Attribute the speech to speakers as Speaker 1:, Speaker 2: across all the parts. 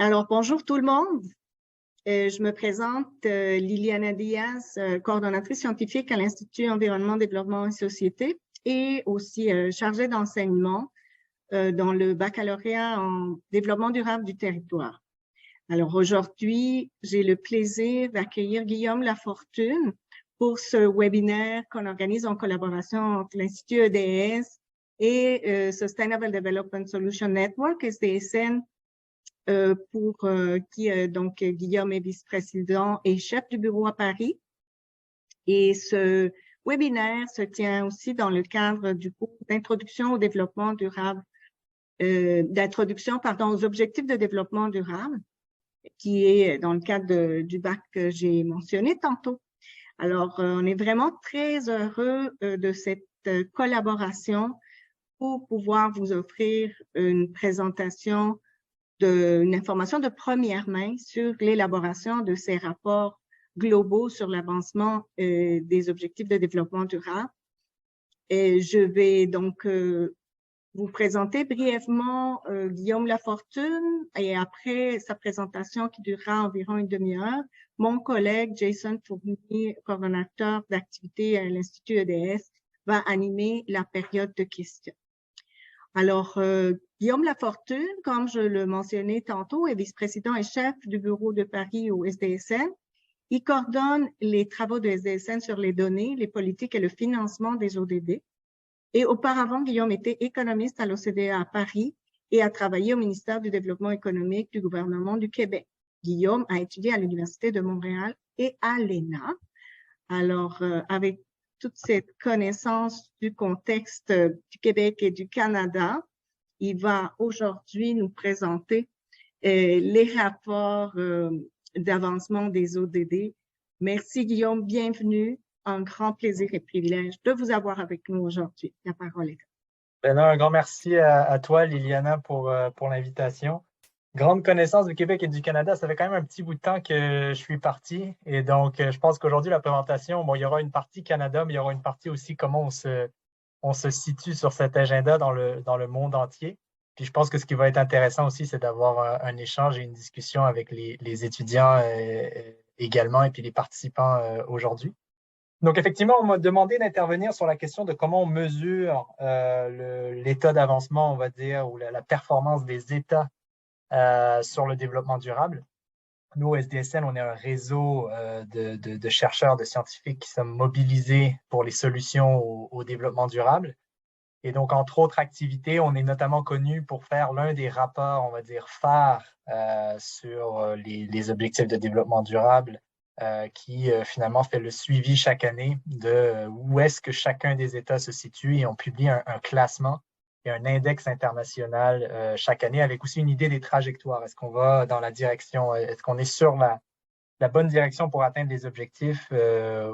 Speaker 1: Alors, bonjour tout le monde. Je me présente Liliana Diaz, coordonnatrice scientifique à l'Institut Environnement, Développement et Société et aussi chargée d'enseignement dans le baccalauréat en développement durable du territoire. Alors, aujourd'hui, j'ai le plaisir d'accueillir Guillaume Lafortune pour ce webinaire qu'on organise en collaboration entre l'Institut EDS et Sustainable Development Solution Network, SDSN, pour qui donc Guillaume est vice-président et chef du bureau à Paris. Et ce webinaire se tient aussi dans le cadre du cours d'introduction au développement durable, aux objectifs de développement durable, qui est dans le cadre du bac que j'ai mentionné tantôt. Alors, on est vraiment très heureux de cette collaboration pour pouvoir vous offrir une présentation une information de première main sur l'élaboration de ces rapports globaux sur l'avancement des objectifs de développement durable. Et je vais donc vous présenter brièvement Guillaume Lafortune et après sa présentation qui durera environ une demi-heure, mon collègue Jason Fournier, coordonnateur d'activités à l'Institut EDS, va animer la période de questions. Alors, Guillaume Lafortune, comme je le mentionnais tantôt, est vice-président et chef du bureau de Paris au SDSN. Il coordonne les travaux de SDSN sur les données, les politiques et le financement des ODD. Et auparavant, Guillaume était économiste à l'OCDE à Paris et a travaillé au ministère du Développement économique du gouvernement du Québec. Guillaume a étudié à l'Université de Montréal et à l'ENA. Alors, avec toute cette connaissance du contexte du Québec et du Canada, il va aujourd'hui nous présenter les rapports d'avancement des ODD. Merci Guillaume, bienvenue. Un grand plaisir et privilège de vous avoir avec nous aujourd'hui. La parole est à vous.
Speaker 2: Un grand merci à toi, Liliana, pour l'invitation. Grande connaissance du Québec et du Canada, ça fait quand même un petit bout de temps que je suis parti. Et donc, je pense qu'aujourd'hui, la présentation, bon, il y aura une partie Canada, mais il y aura une partie aussi comment on se situe sur cet agenda dans le monde entier. Puis je pense que ce qui va être intéressant aussi, c'est d'avoir un échange et une discussion avec les étudiants également et puis les participants aujourd'hui. Donc, effectivement, on m'a demandé d'intervenir sur la question de comment on mesure l'état d'avancement, on va dire, ou la performance des États sur le développement durable. Nous, au SDSN, on est un réseau de chercheurs, de scientifiques qui sont mobilisés pour les solutions au développement durable. Et donc, entre autres activités, on est notamment connu pour faire l'un des rapports, on va dire, phares sur les objectifs de développement durable qui finalement fait le suivi chaque année de où est-ce que chacun des États se situe et on publie un classement et un index international chaque année avec aussi une idée des trajectoires. Est-ce qu'on va dans la direction, est-ce qu'on est sur la bonne direction pour atteindre les objectifs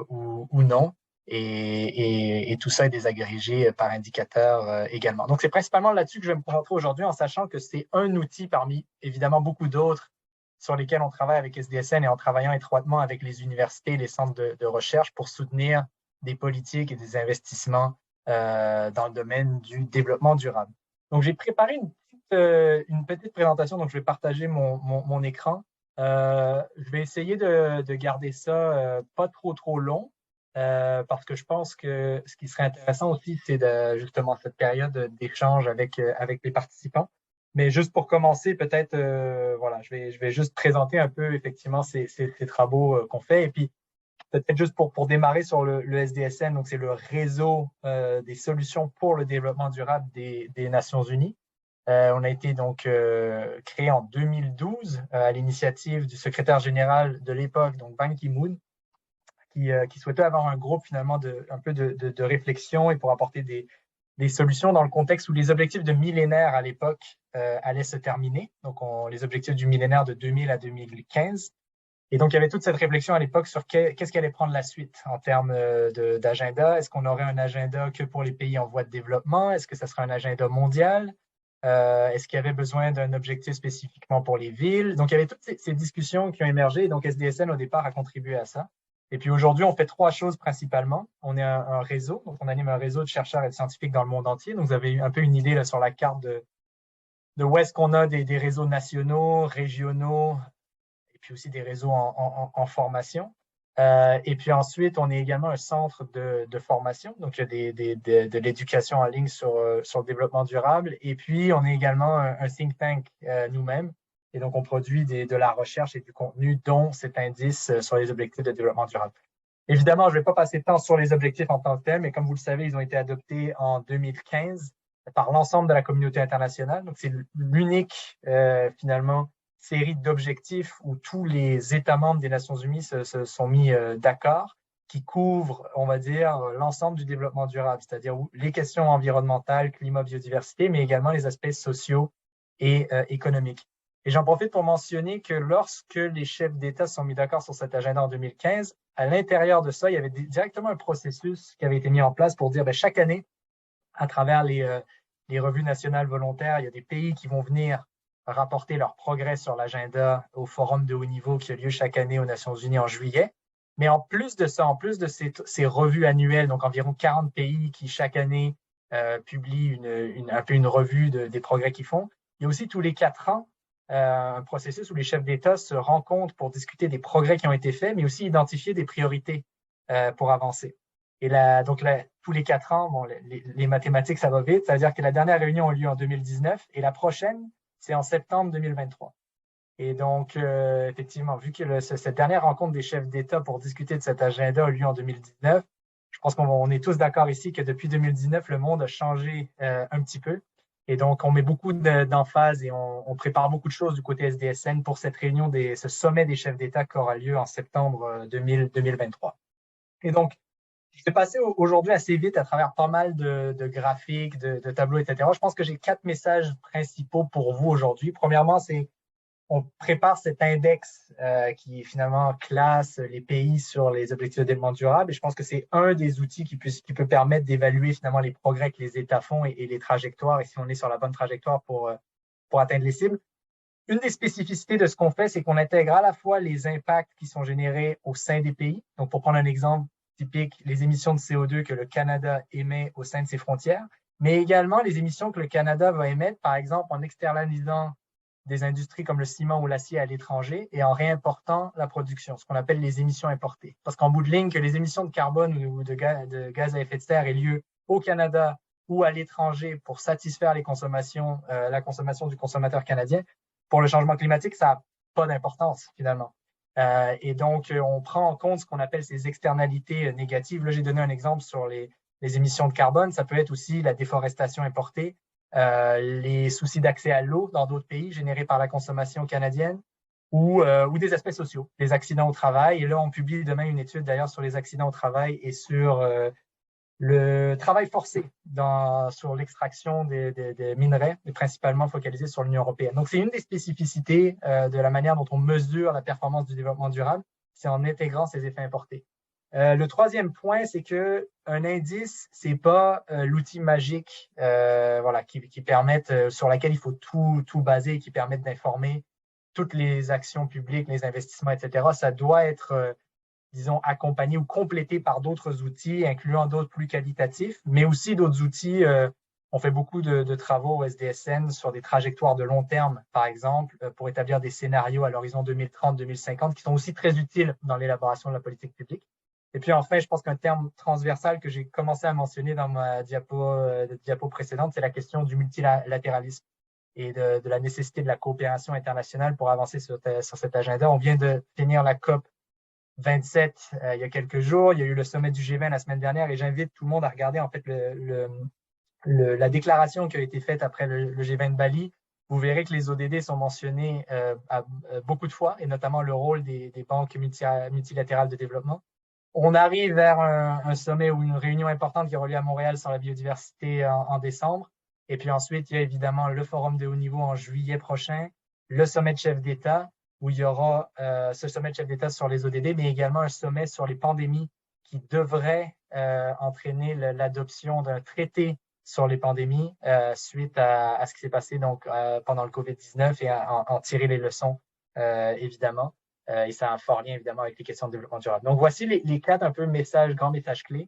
Speaker 2: ou non? Et tout ça est désagrégé par indicateur également. Donc, c'est principalement là-dessus que je vais me concentrer aujourd'hui en sachant que c'est un outil parmi évidemment beaucoup d'autres sur lesquels on travaille avec SDSN et en travaillant étroitement avec les universités et les centres de recherche pour soutenir des politiques et des investissements dans le domaine du développement durable. Donc, j'ai préparé une petite présentation, donc je vais partager mon écran. Je vais essayer de garder ça pas trop long parce que je pense que ce qui serait intéressant aussi, c'est justement cette période d'échange avec les participants. Mais juste pour commencer, peut-être, voilà, je vais juste présenter un peu effectivement ces travaux qu'on fait. Et puis, peut-être juste pour démarrer sur le SDSN, donc c'est le réseau des solutions pour le développement durable des Nations Unies. On a été donc créé en 2012 à l'initiative du secrétaire général de l'époque, donc Ban Ki-moon, qui souhaitait avoir un groupe finalement un peu de réflexion et pour apporter des solutions dans le contexte où les objectifs de millénaire à l'époque allaient se terminer. Donc, les objectifs du millénaire de 2000 à 2015. Et donc, il y avait toute cette réflexion à l'époque sur qu'est-ce qui allait prendre la suite en termes d'agenda. Est-ce qu'on aurait un agenda que pour les pays en voie de développement? Est-ce que ça serait un agenda mondial? Est-ce qu'il y avait besoin d'un objectif spécifiquement pour les villes? Donc, il y avait toutes ces discussions qui ont émergé. Et donc, SDSN, au départ, a contribué à ça. Et puis aujourd'hui, on fait trois choses principalement. On est un réseau, donc on anime un réseau de chercheurs et de scientifiques dans le monde entier. Donc vous avez un peu une idée là, sur la carte de de où est-ce qu'on a des réseaux nationaux, régionaux, et puis aussi des réseaux en formation. Et puis ensuite, on est également un centre de formation. Donc, il y a de l'éducation en ligne sur le développement durable. Et puis, on est également un think tank nous-mêmes. Et donc, on produit de la recherche et du contenu, dont cet indice sur les objectifs de développement durable. Évidemment, je ne vais pas passer de temps sur les objectifs en tant que tels, mais comme vous le savez, ils ont été adoptés en 2015 par l'ensemble de la communauté internationale. Donc, c'est l'unique, finalement, série d'objectifs où tous les États membres des Nations Unies se sont mis d'accord, qui couvrent, on va dire, l'ensemble du développement durable, c'est-à-dire les questions environnementales, climat, biodiversité, mais également les aspects sociaux et économiques. Et j'en profite pour mentionner que lorsque les chefs d'État se sont mis d'accord sur cet agenda en 2015, à l'intérieur de ça, il y avait directement un processus qui avait été mis en place pour dire, chaque année, à travers les revues nationales volontaires, il y a des pays qui vont venir rapporter leur progrès sur l'agenda au forum de haut niveau qui a lieu chaque année aux Nations Unies en juillet. Mais en plus de ça, en plus de ces revues annuelles, donc environ 40 pays qui chaque année publient un peu une revue des progrès qu'ils font, il y a aussi tous les 4 ans un processus où les chefs d'État se rencontrent pour discuter des progrès qui ont été faits, mais aussi identifier des priorités pour avancer. Et tous les 4 ans, bon, les mathématiques, ça va vite. Ça veut dire que la dernière réunion a lieu en 2019 et la prochaine, c'est en septembre 2023. Et donc, effectivement, vu que cette dernière rencontre des chefs d'État pour discuter de cet agenda a lieu en 2019, je pense qu'on est tous d'accord ici que depuis 2019, le monde a changé un petit peu. Et donc, on met beaucoup d'emphase et on prépare beaucoup de choses du côté SDSN pour cette réunion, ce sommet des chefs d'État qui aura lieu en septembre 2023. Et donc, je vais passer aujourd'hui assez vite à travers pas mal de graphiques, de tableaux, etc. Je pense que j'ai 4 messages principaux pour vous aujourd'hui. Premièrement, c'est on prépare cet index qui finalement classe les pays sur les objectifs de développement durable. Et je pense que c'est un des outils qui peut permettre d'évaluer finalement les progrès que les États font et les trajectoires et si on est sur la bonne trajectoire pour atteindre les cibles. Une des spécificités de ce qu'on fait, c'est qu'on intègre à la fois les impacts qui sont générés au sein des pays. Donc, pour prendre un exemple typique, les émissions de CO2 que le Canada émet au sein de ses frontières, mais également les émissions que le Canada va émettre, par exemple, en externalisant des industries comme le ciment ou l'acier à l'étranger et en réimportant la production, ce qu'on appelle les émissions importées. Parce qu'en bout de ligne, que les émissions de carbone ou de gaz à effet de serre aient lieu au Canada ou à l'étranger pour satisfaire la consommation du consommateur canadien, pour le changement climatique, ça n'a pas d'importance finalement. Et donc, on prend en compte ce qu'on appelle ces externalités négatives. Là, j'ai donné un exemple sur les émissions de carbone. Ça peut être aussi la déforestation importée, les soucis d'accès à l'eau dans d'autres pays générés par la consommation canadienne ou des aspects sociaux, les accidents au travail. Et là, on publie demain une étude d'ailleurs sur les accidents au travail et sur le travail forcé sur l'extraction des minerais, et principalement focalisé sur l'Union européenne. Donc, c'est une des spécificités de la manière dont on mesure la performance du développement durable, c'est en intégrant ces effets importés. Le troisième point, c'est que un indice, c'est pas l'outil magique, qui permette, sur laquelle il faut tout baser, qui permette d'informer toutes les actions publiques, les investissements, etc. Ça doit être disons, accompagné ou complété par d'autres outils, incluant d'autres plus qualitatifs, mais aussi d'autres outils. On fait beaucoup de travaux au SDSN sur des trajectoires de long terme, par exemple, pour établir des scénarios à l'horizon 2030-2050 qui sont aussi très utiles dans l'élaboration de la politique publique. Et puis enfin, je pense qu'un terme transversal que j'ai commencé à mentionner dans ma diapo précédente, c'est la question du multilatéralisme et de la nécessité de la coopération internationale pour avancer sur cet agenda. On vient de finir la COP 27 il y a quelques jours. Il y a eu le sommet du G20 la semaine dernière et j'invite tout le monde à regarder en fait la déclaration qui a été faite après le G20 de Bali. Vous verrez que les ODD sont mentionnés beaucoup de fois et notamment le rôle des banques multilatérales de développement. On arrive vers un sommet ou une réunion importante qui aura lieu à Montréal sur la biodiversité en décembre. Et puis ensuite, il y a évidemment le forum de haut niveau en juillet prochain, le sommet de chefs d'État, où il y aura ce sommet de chefs d'État sur les ODD, mais également un sommet sur les pandémies qui devrait entraîner l'adoption d'un traité sur les pandémies suite à ce qui s'est passé donc pendant le COVID-19 et en tirer les leçons, évidemment. Et ça a un fort lien, évidemment, avec les questions de développement durable. Donc, voici les 4 un peu grands messages clés.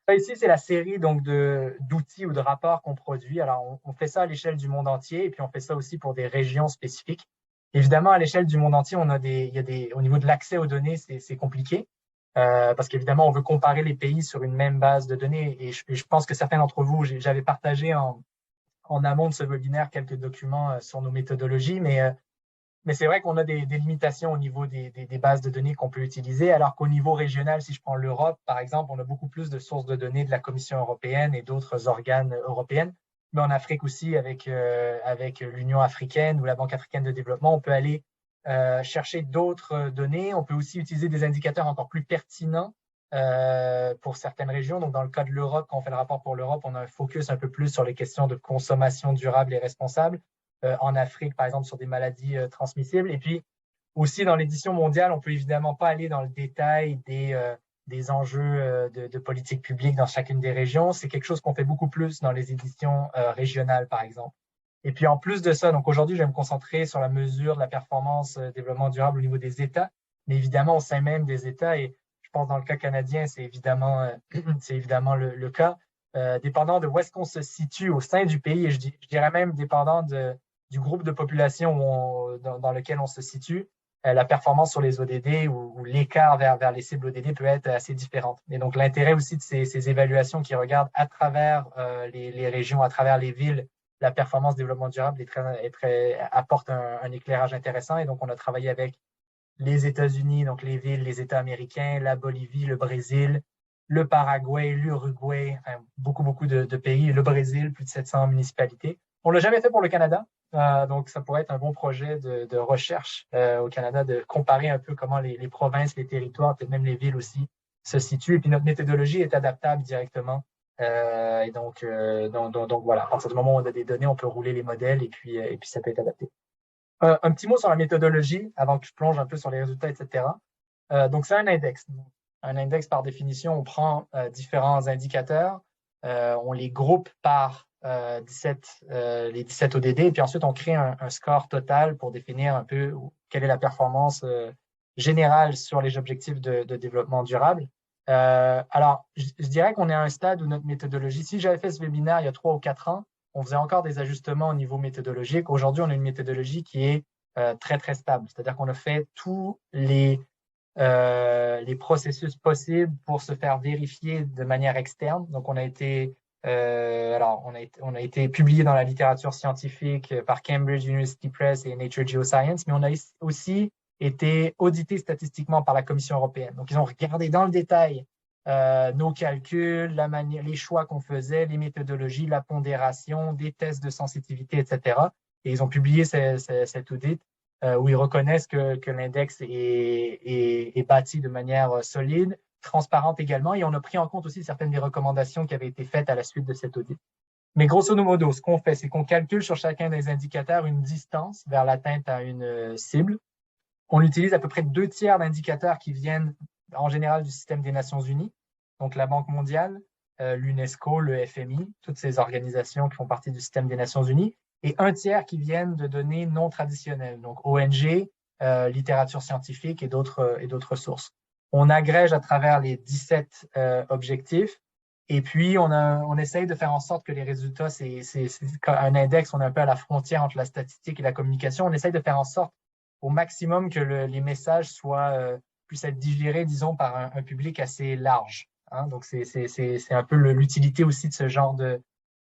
Speaker 2: Ça, ici, c'est la série donc d'outils ou de rapports qu'on produit. Alors, on fait ça à l'échelle du monde entier et puis on fait ça aussi pour des régions spécifiques. Évidemment, à l'échelle du monde entier, au niveau de l'accès aux données, c'est compliqué parce qu'évidemment, on veut comparer les pays sur une même base de données. Et je pense que certains d'entre vous, j'avais partagé en amont de ce webinaire quelques documents sur nos méthodologies, mais c'est vrai qu'on a des limitations au niveau des bases de données qu'on peut utiliser, alors qu'au niveau régional, si je prends l'Europe, par exemple, on a beaucoup plus de sources de données de la Commission européenne et d'autres organes européens. Mais en Afrique aussi, avec l'Union africaine ou la Banque africaine de développement, on peut aller chercher d'autres données. On peut aussi utiliser des indicateurs encore plus pertinents pour certaines régions. Donc, dans le cas de l'Europe, quand on fait le rapport pour l'Europe, on a un focus un peu plus sur les questions de consommation durable et responsable. En Afrique, par exemple, sur des maladies transmissibles. Et puis, aussi, dans l'édition mondiale, on peut évidemment pas aller dans le détail des enjeux de politique publique dans chacune des régions. C'est quelque chose qu'on fait beaucoup plus dans les éditions régionales, par exemple. Et puis, en plus de ça, donc aujourd'hui, je vais me concentrer sur la mesure de la performance développement durable au niveau des États, mais évidemment, au sein même des États, et je pense dans le cas canadien, c'est évidemment, c'est évidemment le cas, dépendant de où est-ce qu'on se situe au sein du pays, et je dirais même dépendant du groupe de population dans lequel on se situe, la performance sur les ODD ou l'écart vers les cibles ODD peut être assez différente. Et donc, l'intérêt aussi de ces évaluations qui regardent à travers les régions, à travers les villes, la performance développement durable apporte un éclairage intéressant. Et donc, on a travaillé avec les États-Unis, donc les villes, les États américains, la Bolivie, le Brésil, le Paraguay, l'Uruguay, enfin, beaucoup de pays, le Brésil, plus de 700 municipalités. On l'a jamais fait pour le Canada, donc ça pourrait être un bon projet de recherche au Canada, de comparer un peu comment les provinces, les territoires, peut-être même les villes aussi se situent. Et puis notre méthodologie est adaptable directement. Et donc voilà, à partir du moment où on a des données, on peut rouler les modèles et puis ça peut être adapté. Un petit mot sur la méthodologie avant que je plonge un peu sur les résultats, etc. Donc, c'est un index. Un index, par définition, on prend différents indicateurs, on les groupe par les 17 ODD, et puis ensuite, on crée un score total pour définir un peu quelle est la performance générale sur les objectifs de développement durable. Alors, je dirais qu'on est à un stade où notre méthodologie, si j'avais fait ce webinaire il y a 3 ou 4 ans, on faisait encore des ajustements au niveau méthodologique. Aujourd'hui, on a une méthodologie qui est très, très stable. C'est-à-dire qu'on a fait tous les processus possibles pour se faire vérifier de manière externe. Donc, on a été publié dans la littérature scientifique par Cambridge University Press et Nature Geoscience, mais on a aussi été audité statistiquement par la Commission européenne. Donc, ils ont regardé dans le détail nos calculs, les choix qu'on faisait, les méthodologies, la pondération, des tests de sensitivité, etc. Et ils ont publié cet audit où ils reconnaissent que l'index est bâti de manière solide, transparente également, et on a pris en compte aussi certaines des recommandations qui avaient été faites à la suite de cet audit. Mais grosso modo, ce qu'on fait, c'est qu'on calcule sur chacun des indicateurs une distance vers l'atteinte à une cible. On utilise à peu près 2 tiers d'indicateurs qui viennent en général du système des Nations Unies, donc la Banque mondiale, l'UNESCO, le FMI, toutes ces organisations qui font partie du système des Nations Unies, et 1 tiers qui viennent de données non traditionnelles, donc ONG, littérature scientifique et d'autres sources. On agrège à travers les 17 objectifs, et puis on essaye de faire en sorte que les résultats, c'est un index, on est un peu à la frontière entre la statistique et la communication, on essaye de faire en sorte au maximum que les messages puissent être digérés, disons, par un public assez large. Hein? Donc, c'est un peu l'utilité aussi de ce genre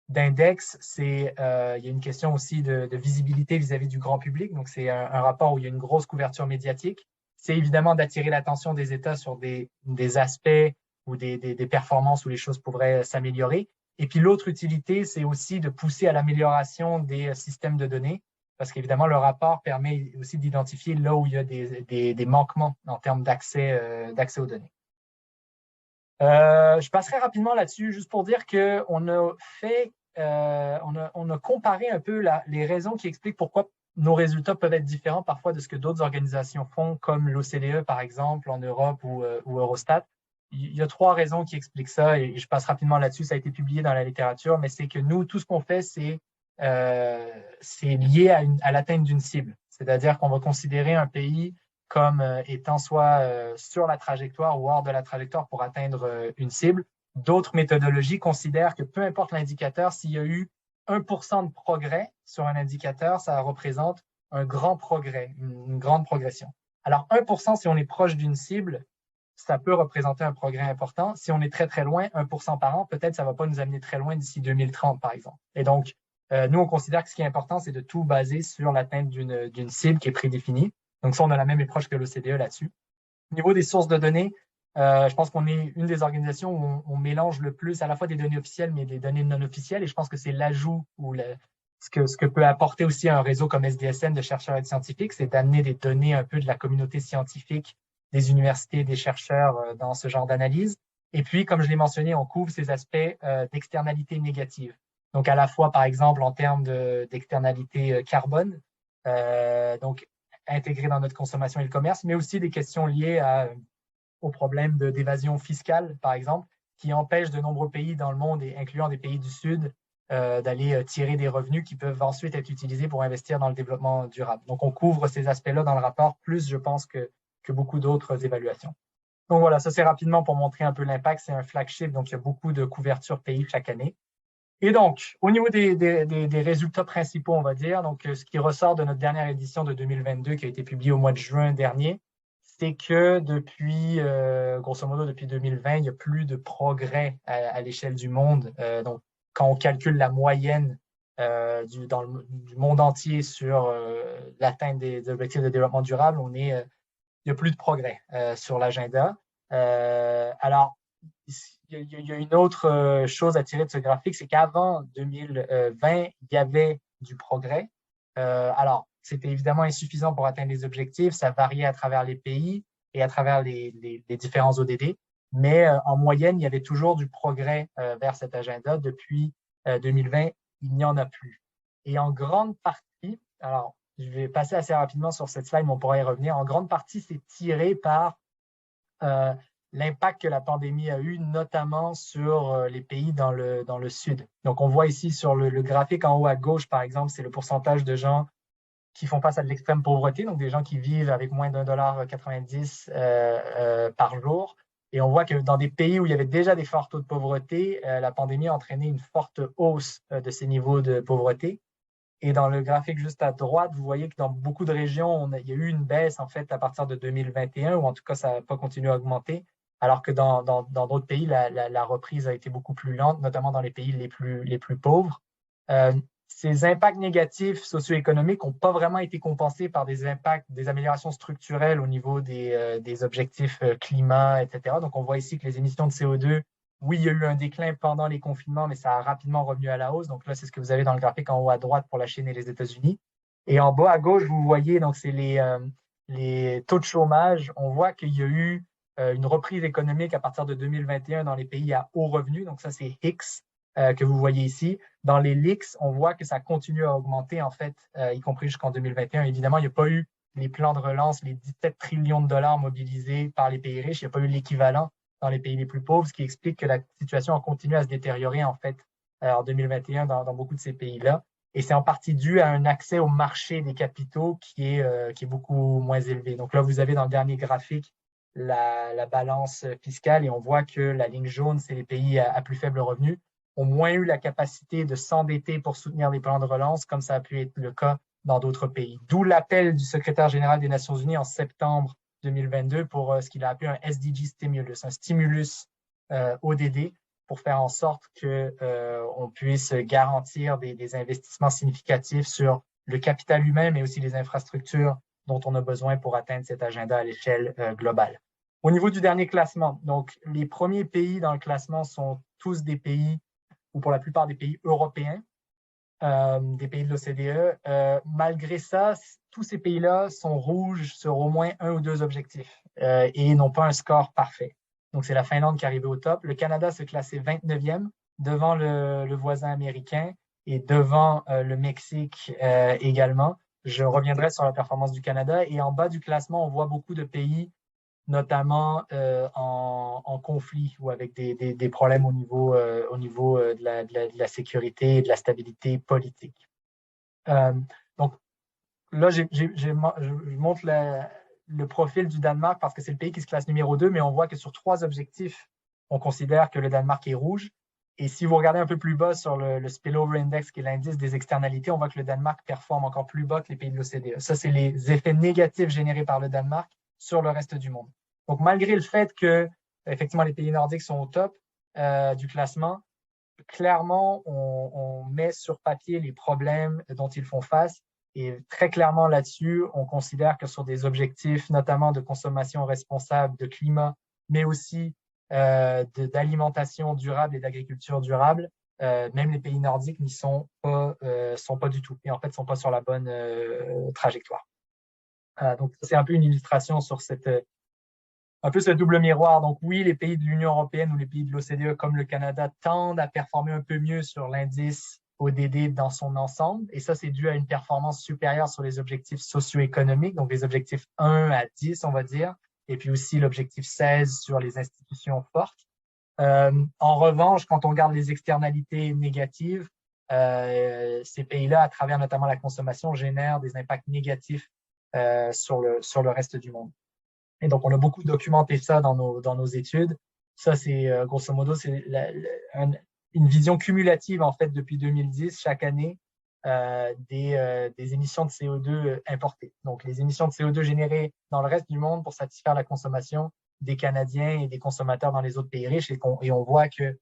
Speaker 2: d'index. Il y a une question aussi de visibilité vis-à-vis du grand public. Donc, c'est un rapport où il y a une grosse couverture médiatique. C'est évidemment d'attirer l'attention des États sur des aspects ou des performances où les choses pourraient s'améliorer. Et puis, l'autre utilité, c'est aussi de pousser à l'amélioration des systèmes de données, parce qu'évidemment, le rapport permet aussi d'identifier là où il y a des manquements en termes d'accès aux données. Je passerai rapidement là-dessus, juste pour dire qu'on a on a comparé un peu les raisons qui expliquent pourquoi nos résultats peuvent être différents parfois de ce que d'autres organisations font, comme l'OCDE, par exemple, en Europe ou Eurostat. Il y a 3 raisons qui expliquent ça, et je passe rapidement là-dessus. Ça a été publié dans la littérature, mais c'est que nous, tout ce qu'on fait, c'est lié à l'atteinte d'une cible. C'est-à-dire qu'on va considérer un pays comme étant soit sur la trajectoire ou hors de la trajectoire pour atteindre une cible. D'autres méthodologies considèrent que peu importe l'indicateur, s'il y a eu 1% de progrès sur un indicateur, ça représente un grand progrès, une grande progression. Alors, 1%, si on est proche d'une cible, ça peut représenter un progrès important. Si on est très, très loin, 1% par an, peut-être ça ne va pas nous amener très loin d'ici 2030, par exemple. Et donc, nous, on considère que ce qui est important, c'est de tout baser sur l'atteinte d'une cible qui est prédéfinie. Donc, ça, on a la même approche que l'OCDE là-dessus. Au niveau des sources de données, je pense qu'on est une des organisations où on mélange le plus à la fois des données officielles, mais des données non officielles. Et je pense que c'est l'ajout ou ce que peut apporter aussi un réseau comme SDSN de chercheurs et de scientifiques, c'est d'amener des données un peu de la communauté scientifique, des universités, des chercheurs dans ce genre d'analyse. Et puis, comme je l'ai mentionné, on couvre ces aspects d'externalité négative. Donc, à la fois, par exemple, en termes d'externalité carbone, donc intégrée dans notre consommation et le commerce, mais aussi des questions liées aux problèmes d'évasion fiscale, par exemple, qui empêchent de nombreux pays dans le monde, et incluant des pays du Sud, d'aller tirer des revenus qui peuvent ensuite être utilisés pour investir dans le développement durable. Donc, on couvre ces aspects-là dans le rapport, plus, je pense, que beaucoup d'autres évaluations. Donc, voilà, ça, c'est rapidement pour montrer un peu l'impact. C'est un flagship, donc il y a beaucoup de couverture pays chaque année. Et donc, au niveau des résultats principaux, on va dire, donc ce qui ressort de notre dernière édition de 2022 qui a été publiée au mois de juin dernier, c'est que depuis, grosso modo, depuis 2020, il n'y a plus de progrès à l'échelle du monde. Donc, quand on calcule la moyenne du monde entier sur l'atteinte des objectifs de développement durable, il n'y a plus de progrès sur l'agenda. Alors, il y a une autre chose à tirer de ce graphique, c'est qu'avant 2020, il y avait du progrès. Alors, c'était évidemment insuffisant pour atteindre les objectifs, ça variait à travers les pays et à travers les différents ODD, mais en moyenne, il y avait toujours du progrès vers cet agenda. Depuis 2020, il n'y en a plus. Et en grande partie, alors, je vais passer assez rapidement sur cette slide, mais on pourra y revenir. En grande partie, c'est tiré par l'impact que la pandémie a eu, notamment sur les pays dans le sud. Donc, on voit ici sur le graphique en haut à gauche, par exemple, c'est le pourcentage de gens qui font face à de l'extrême pauvreté, donc des gens qui vivent avec moins d'1,90 $ par jour. Et on voit que dans des pays où il y avait déjà des forts taux de pauvreté, la pandémie a entraîné une forte hausse de ces niveaux de pauvreté. Et dans le graphique juste à droite, vous voyez que dans beaucoup de régions, il y a eu une baisse en fait à partir de 2021, ou en tout cas, ça n'a pas continué à augmenter, alors que dans d'autres pays, la reprise a été beaucoup plus lente, notamment dans les pays les plus pauvres. Ces impacts négatifs socio-économiques n'ont pas vraiment été compensés par des impacts, des améliorations structurelles au niveau des objectifs climat, etc. Donc, on voit ici que les émissions de CO2, oui, il y a eu un déclin pendant les confinements, mais ça a rapidement revenu à la hausse. Donc là, c'est ce que vous avez dans le graphique en haut à droite pour la Chine et les États-Unis. Et en bas à gauche, vous voyez, donc c'est les taux de chômage. On voit qu'il y a eu une reprise économique à partir de 2021 dans les pays à haut revenu. Donc ça, c'est X que vous voyez ici. Dans les LICS, on voit que ça continue à augmenter, en fait, y compris jusqu'en 2021. Évidemment, il n'y a pas eu les plans de relance, les 17 trillions de dollars mobilisés par les pays riches. Il n'y a pas eu l'équivalent dans les pays les plus pauvres, ce qui explique que la situation a continué à se détériorer, en fait, en 2021 dans beaucoup de ces pays-là. Et c'est en partie dû à un accès au marché des capitaux qui est beaucoup moins élevé. Donc là, vous avez dans le dernier graphique la balance fiscale et on voit que la ligne jaune, c'est les pays à plus faible revenu, ont moins eu la capacité de s'endetter pour soutenir les plans de relance, comme ça a pu être le cas dans d'autres pays. D'où l'appel du secrétaire général des Nations Unies en septembre 2022 pour ce qu'il a appelé un SDG stimulus, un stimulus ODD, pour faire en sorte qu'on puisse garantir des investissements significatifs sur le capital humain, mais aussi les infrastructures dont on a besoin pour atteindre cet agenda à l'échelle globale. Au niveau du dernier classement, donc les premiers pays dans le classement sont tous des pays, ou pour la plupart des pays européens, des pays de l'OCDE. Malgré ça, tous ces pays-là sont rouges sur au moins un ou deux objectifs et n'ont pas un score parfait. Donc, c'est la Finlande qui est arrivée au top. Le Canada se classait 29e devant le voisin américain et devant le Mexique également. Je reviendrai sur la performance du Canada. Et en bas du classement, on voit beaucoup de pays, notamment en conflit ou avec des problèmes au niveau de la sécurité et de la stabilité politique. Donc, là, je montre le profil du Danemark parce que c'est le pays qui se classe numéro 2, mais on voit que sur 3 objectifs on considère que le Danemark est rouge. Et si vous regardez un peu plus bas sur le Spillover Index, qui est l'indice des externalités, on voit que le Danemark performe encore plus bas que les pays de l'OCDE. Ça, c'est les effets négatifs générés par le Danemark sur le reste du monde. Donc, malgré le fait que, effectivement, les pays nordiques sont au top du classement, clairement, on met sur papier les problèmes dont ils font face. Et très clairement là-dessus, on considère que sur des objectifs, notamment de consommation responsable, de climat, mais aussi d'alimentation durable et d'agriculture durable, même les pays nordiques n'y sont pas du tout. Et en fait, sont pas sur la bonne trajectoire. Donc, c'est un peu une illustration sur un peu ce double miroir. Donc, oui, les pays de l'Union européenne ou les pays de l'OCDE, comme le Canada, tendent à performer un peu mieux sur l'indice ODD dans son ensemble. Et ça, c'est dû à une performance supérieure sur les objectifs socio-économiques, donc les objectifs 1 à 10, on va dire, et puis aussi l'objectif 16 sur les institutions fortes. En revanche, quand on regarde les externalités négatives, ces pays-là, à travers notamment la consommation, génèrent des impacts négatifs sur le reste du monde. Et donc, on a beaucoup documenté ça dans nos études. Ça, c'est grosso modo, c'est une vision cumulative, en fait, depuis 2010, chaque année, des émissions de CO2 importées. Donc, les émissions de CO2 générées dans le reste du monde pour satisfaire la consommation des Canadiens et des consommateurs dans les autres pays riches. Et on voit que,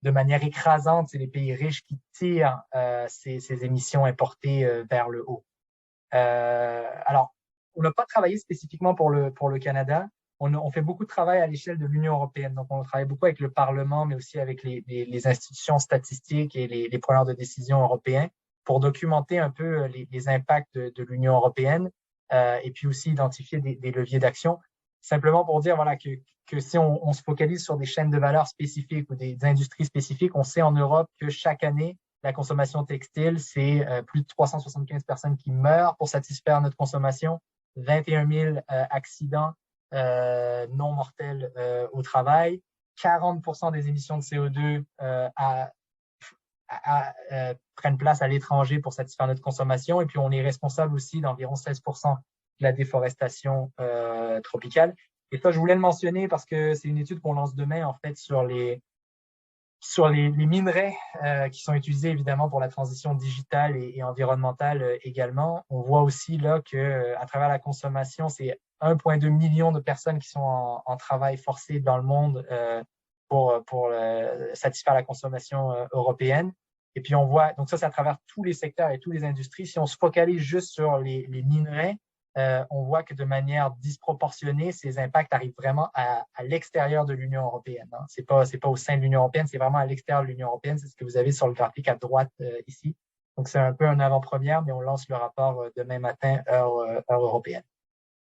Speaker 2: de manière écrasante, c'est les pays riches qui tirent ces émissions importées vers le haut. Alors, on n'a pas travaillé spécifiquement pour le Canada. On fait beaucoup de travail à l'échelle de l'Union européenne. Donc, on travaille beaucoup avec le Parlement, mais aussi avec les institutions statistiques et les preneurs de décision européens pour documenter un peu les impacts de l'Union européenne et puis aussi identifier des leviers d'action. Simplement pour dire voilà, que si on se focalise sur des chaînes de valeur spécifiques ou des industries spécifiques, on sait en Europe que chaque année, la consommation textile, c'est plus de 375 personnes qui meurent pour satisfaire notre consommation, 21 000 accidents non mortels au travail, 40% des émissions de CO2 prennent place à l'étranger pour satisfaire notre consommation, et puis on est responsable aussi d'environ 16% de la déforestation tropicale. Et ça, je voulais le mentionner parce que c'est une étude qu'on lance demain, en fait, sur les minerais qui sont utilisés évidemment pour la transition digitale et environnementale également. On voit aussi là que à travers la consommation, c'est 1,2 million de personnes qui sont en travail forcé dans le monde pour satisfaire la consommation européenne. Et puis on voit, donc ça c'est à travers tous les secteurs et toutes les industries. Si on se focalise juste sur les minerais, on voit que de manière disproportionnée, ces impacts arrivent vraiment à l'extérieur de l'Union européenne. Hein. C'est pas au sein de l'Union européenne, c'est vraiment à l'extérieur de l'Union européenne. C'est ce que vous avez sur le graphique à droite ici. Donc, c'est un peu un avant-première, mais on lance le rapport demain matin, heure européenne.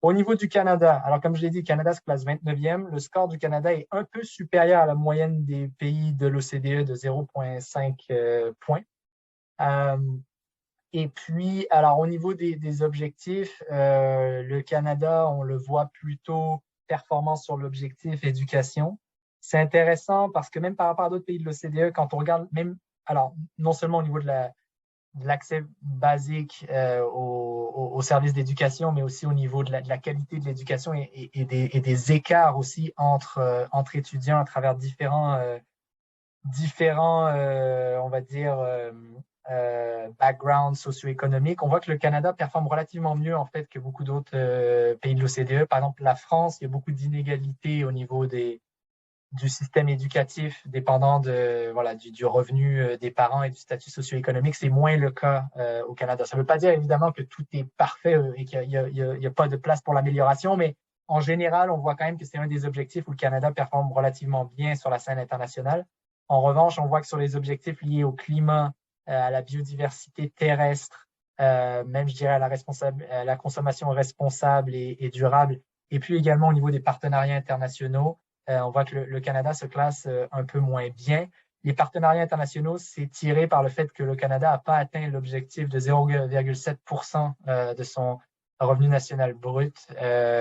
Speaker 2: Au niveau du Canada, alors comme je l'ai dit, le Canada se classe 29e. Le score du Canada est un peu supérieur à la moyenne des pays de l'OCDE de 0,5 points. Et puis, alors au niveau des objectifs, le Canada, on le voit plutôt performant sur l'objectif éducation. C'est intéressant parce que même par rapport à d'autres pays de l'OCDE, quand on regarde même, alors non seulement au niveau de l'accès basique aux services d'éducation, mais aussi au niveau de la qualité de l'éducation et des écarts aussi entre étudiants à travers différents on va dire, background socio-économique, on voit que le Canada performe relativement mieux en fait que beaucoup d'autres pays de l'OCDE. Par exemple, la France, il y a beaucoup d'inégalités au niveau du système éducatif dépendant du revenu des parents et du statut socio-économique. C'est moins le cas au Canada. Ça ne veut pas dire évidemment que tout est parfait et qu'il n'y a pas de place pour l'amélioration, mais en général, on voit quand même que c'est un des objectifs où le Canada performe relativement bien sur la scène internationale. En revanche, on voit que sur les objectifs liés au climat, à la biodiversité terrestre, même je dirais à la consommation responsable et durable, et puis également au niveau des partenariats internationaux, on voit que le Canada se classe un peu moins bien. Les partenariats internationaux, c'est tiré par le fait que le Canada n'a pas atteint l'objectif de 0,7% de son revenu national brut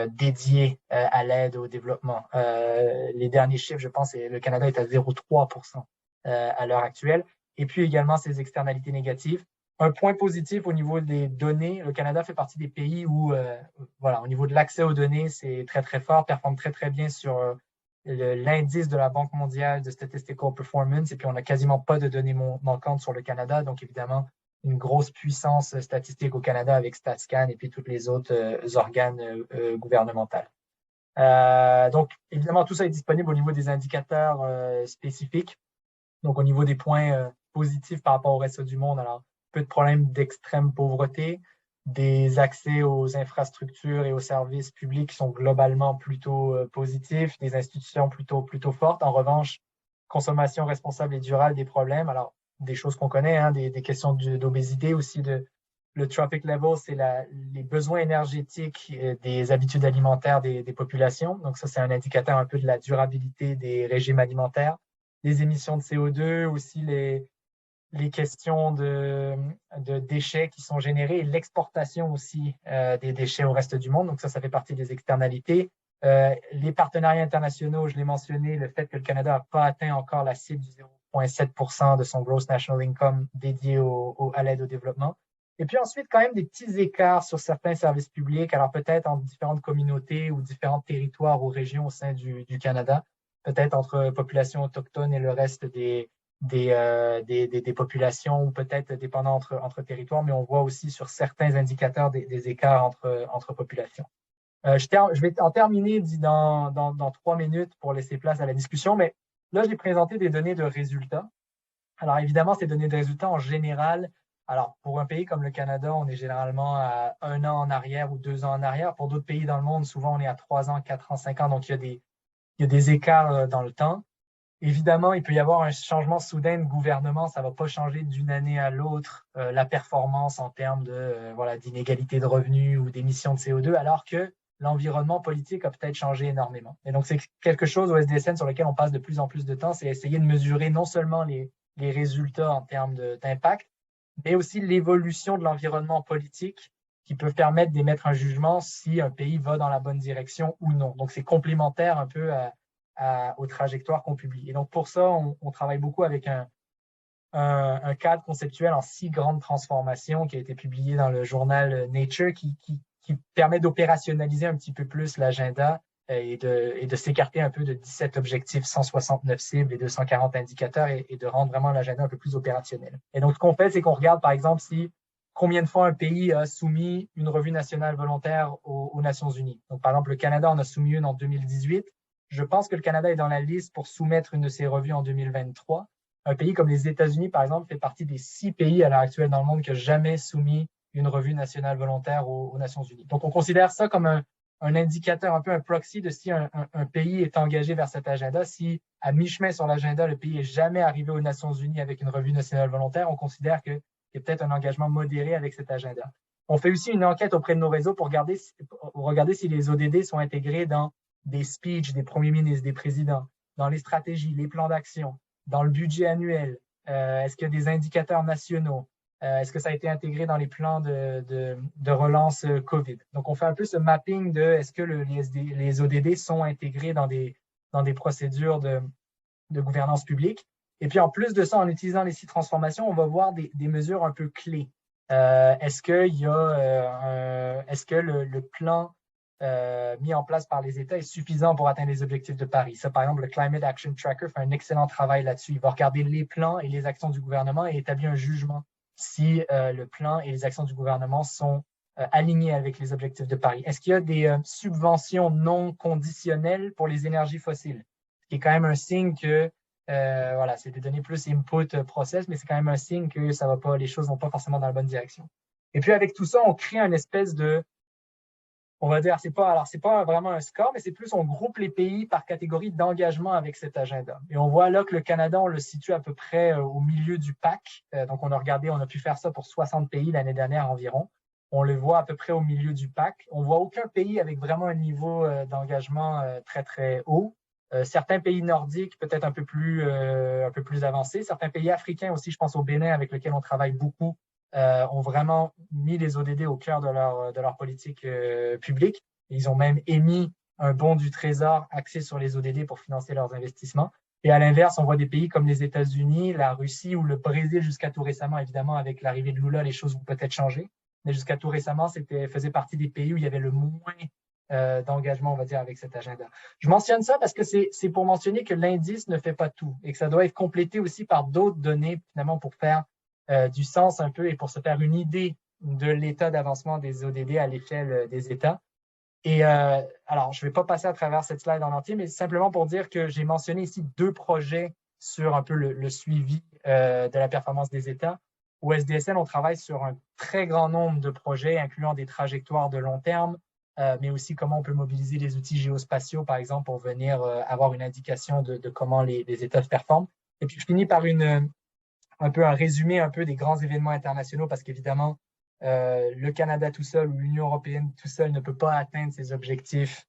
Speaker 2: dédié à l'aide au développement. Les derniers chiffres, je pense, le Canada est à 0,3% à l'heure actuelle. Et puis également ses externalités négatives. Un point positif au niveau des données, le Canada fait partie des pays où, au niveau de l'accès aux données, c'est très, très fort, performe très, très bien sur l'indice de la Banque mondiale de Statistical Performance, et puis on n'a quasiment pas de données manquantes sur le Canada. Donc, évidemment, une grosse puissance statistique au Canada avec StatScan et puis tous les autres organes gouvernementaux. Donc, évidemment, tout ça est disponible au niveau des indicateurs spécifiques. Donc, au niveau des points positifs par rapport au reste du monde, alors, peu de problèmes d'extrême pauvreté, des accès aux infrastructures et aux services publics qui sont globalement plutôt positifs, des institutions plutôt fortes. En revanche, consommation responsable et durable, des problèmes. Alors, des choses qu'on connaît, hein, des questions d'obésité aussi, le trophic level, c'est les besoins énergétiques des habitudes alimentaires des populations. Donc, ça, c'est un indicateur un peu de la durabilité des régimes alimentaires. Les émissions de CO2, aussi les questions de déchets qui sont générés et l'exportation aussi des déchets au reste du monde. Donc, ça fait partie des externalités. Les partenariats internationaux, je l'ai mentionné, le fait que le Canada n'a pas atteint encore la cible du 0,7% de son Gross National Income dédié à l'aide au développement. Et puis ensuite, quand même des petits écarts sur certains services publics, alors peut-être entre différentes communautés ou différents territoires ou régions au sein du Canada, peut-être entre populations autochtones et le reste des populations, ou peut-être dépendant entre territoires, mais on voit aussi sur certains indicateurs des écarts entre populations. Je vais en terminer dans 3 minutes pour laisser place à la discussion, mais là, j'ai présenté des données de résultats. Alors, évidemment, ces données de résultats en général, alors pour un pays comme le Canada, on est généralement à 1 an en arrière ou 2 ans en arrière. Pour d'autres pays dans le monde, souvent, on est à 3 ans, 4 ans, 5 ans, donc il y a des écarts dans le temps. Évidemment, il peut y avoir un changement soudain de gouvernement, ça ne va pas changer d'une année à l'autre la performance en termes d'inégalité de revenus ou d'émissions de CO2, alors que l'environnement politique a peut-être changé énormément. Et donc, c'est quelque chose au SDSN sur lequel on passe de plus en plus de temps, c'est essayer de mesurer non seulement les résultats en termes d'impact, mais aussi l'évolution de l'environnement politique qui peut permettre d'émettre un jugement si un pays va dans la bonne direction ou non. Donc, c'est complémentaire un peu aux trajectoires qu'on publie. Et donc, pour ça, on travaille beaucoup avec un cadre conceptuel en 6 grandes transformations qui a été publié dans le journal Nature qui permet d'opérationnaliser un petit peu plus l'agenda et de s'écarter un peu de 17 objectifs, 169 cibles et 240 indicateurs et de rendre vraiment l'agenda un peu plus opérationnel. Et donc, ce qu'on fait, c'est qu'on regarde, par exemple, combien de fois un pays a soumis une revue nationale volontaire aux Nations Unies. Donc, par exemple, le Canada en a soumis une en 2018. Je pense que le Canada est dans la liste pour soumettre une de ces revues en 2023. Un pays comme les États-Unis, par exemple, fait partie des 6 pays à l'heure actuelle dans le monde qui n'ont jamais soumis une revue nationale volontaire aux Nations Unies. Donc, on considère ça comme un indicateur, un peu un proxy de si un pays est engagé vers cet agenda. Si, à mi-chemin sur l'agenda, le pays n'est jamais arrivé aux Nations Unies avec une revue nationale volontaire, on considère qu'il y a peut-être un engagement modéré avec cet agenda. On fait aussi une enquête auprès de nos réseaux pour regarder si les ODD sont intégrés dans des speeches des premiers ministres, des présidents, dans les stratégies, les plans d'action, dans le budget annuel. Est-ce qu'il y a des indicateurs nationaux? Est-ce que ça a été intégré dans les plans de relance COVID? Donc, on fait un peu ce mapping de est-ce que les ODD sont intégrés dans des procédures de gouvernance publique. Et puis, en plus de ça, en utilisant les 6 transformations, on va voir des mesures un peu clés. Est-ce que le plan mis en place par les États est suffisant pour atteindre les objectifs de Paris? Ça, par exemple, le Climate Action Tracker fait un excellent travail là-dessus. Il va regarder les plans et les actions du gouvernement et établir un jugement si le plan et les actions du gouvernement sont alignés avec les objectifs de Paris. Est-ce qu'il y a des subventions non conditionnelles pour les énergies fossiles? Ce qui est quand même un signe que c'est des données plus input process, mais c'est quand même un signe que les choses vont pas forcément dans la bonne direction. Et puis avec tout ça, on crée une espèce de, on va dire, c'est pas vraiment un score, mais c'est plus on groupe les pays par catégorie d'engagement avec cet agenda. Et on voit là que le Canada, on le situe à peu près au milieu du pack. Donc on a pu faire ça pour 60 pays l'année dernière environ. On le voit à peu près au milieu du pack. On voit aucun pays avec vraiment un niveau d'engagement très, très haut. Certains pays nordiques, peut-être un peu plus avancés. Certains pays africains aussi, je pense au Bénin, avec lequel on travaille beaucoup, ont vraiment mis les ODD au cœur de leur politique publique. Ils ont même émis un bon du Trésor axé sur les ODD pour financer leurs investissements. Et à l'inverse, on voit des pays comme les États-Unis, la Russie ou le Brésil jusqu'à tout récemment. Évidemment, avec l'arrivée de Lula, les choses vont peut-être changer. Mais jusqu'à tout récemment, faisait partie des pays où il y avait le moins d'engagement, on va dire, avec cet agenda. Je mentionne ça parce que c'est pour mentionner que l'indice ne fait pas tout et que ça doit être complété aussi par d'autres données, finalement, pour faire du sens un peu et pour se faire une idée de l'état d'avancement des ODD à l'échelle des États. Et alors, je ne vais pas passer à travers cette slide en entier, mais simplement pour dire que j'ai mentionné ici 2 projets sur un peu le suivi de la performance des États. Au SDSN, on travaille sur un très grand nombre de projets, incluant des trajectoires de long terme, mais aussi comment on peut mobiliser les outils géospatiaux, par exemple, pour venir avoir une indication de comment les États se performent. Et puis, je finis par un peu un résumé un peu des grands événements internationaux, parce qu'évidemment, le Canada tout seul ou l'Union européenne tout seul ne peut pas atteindre ses objectifs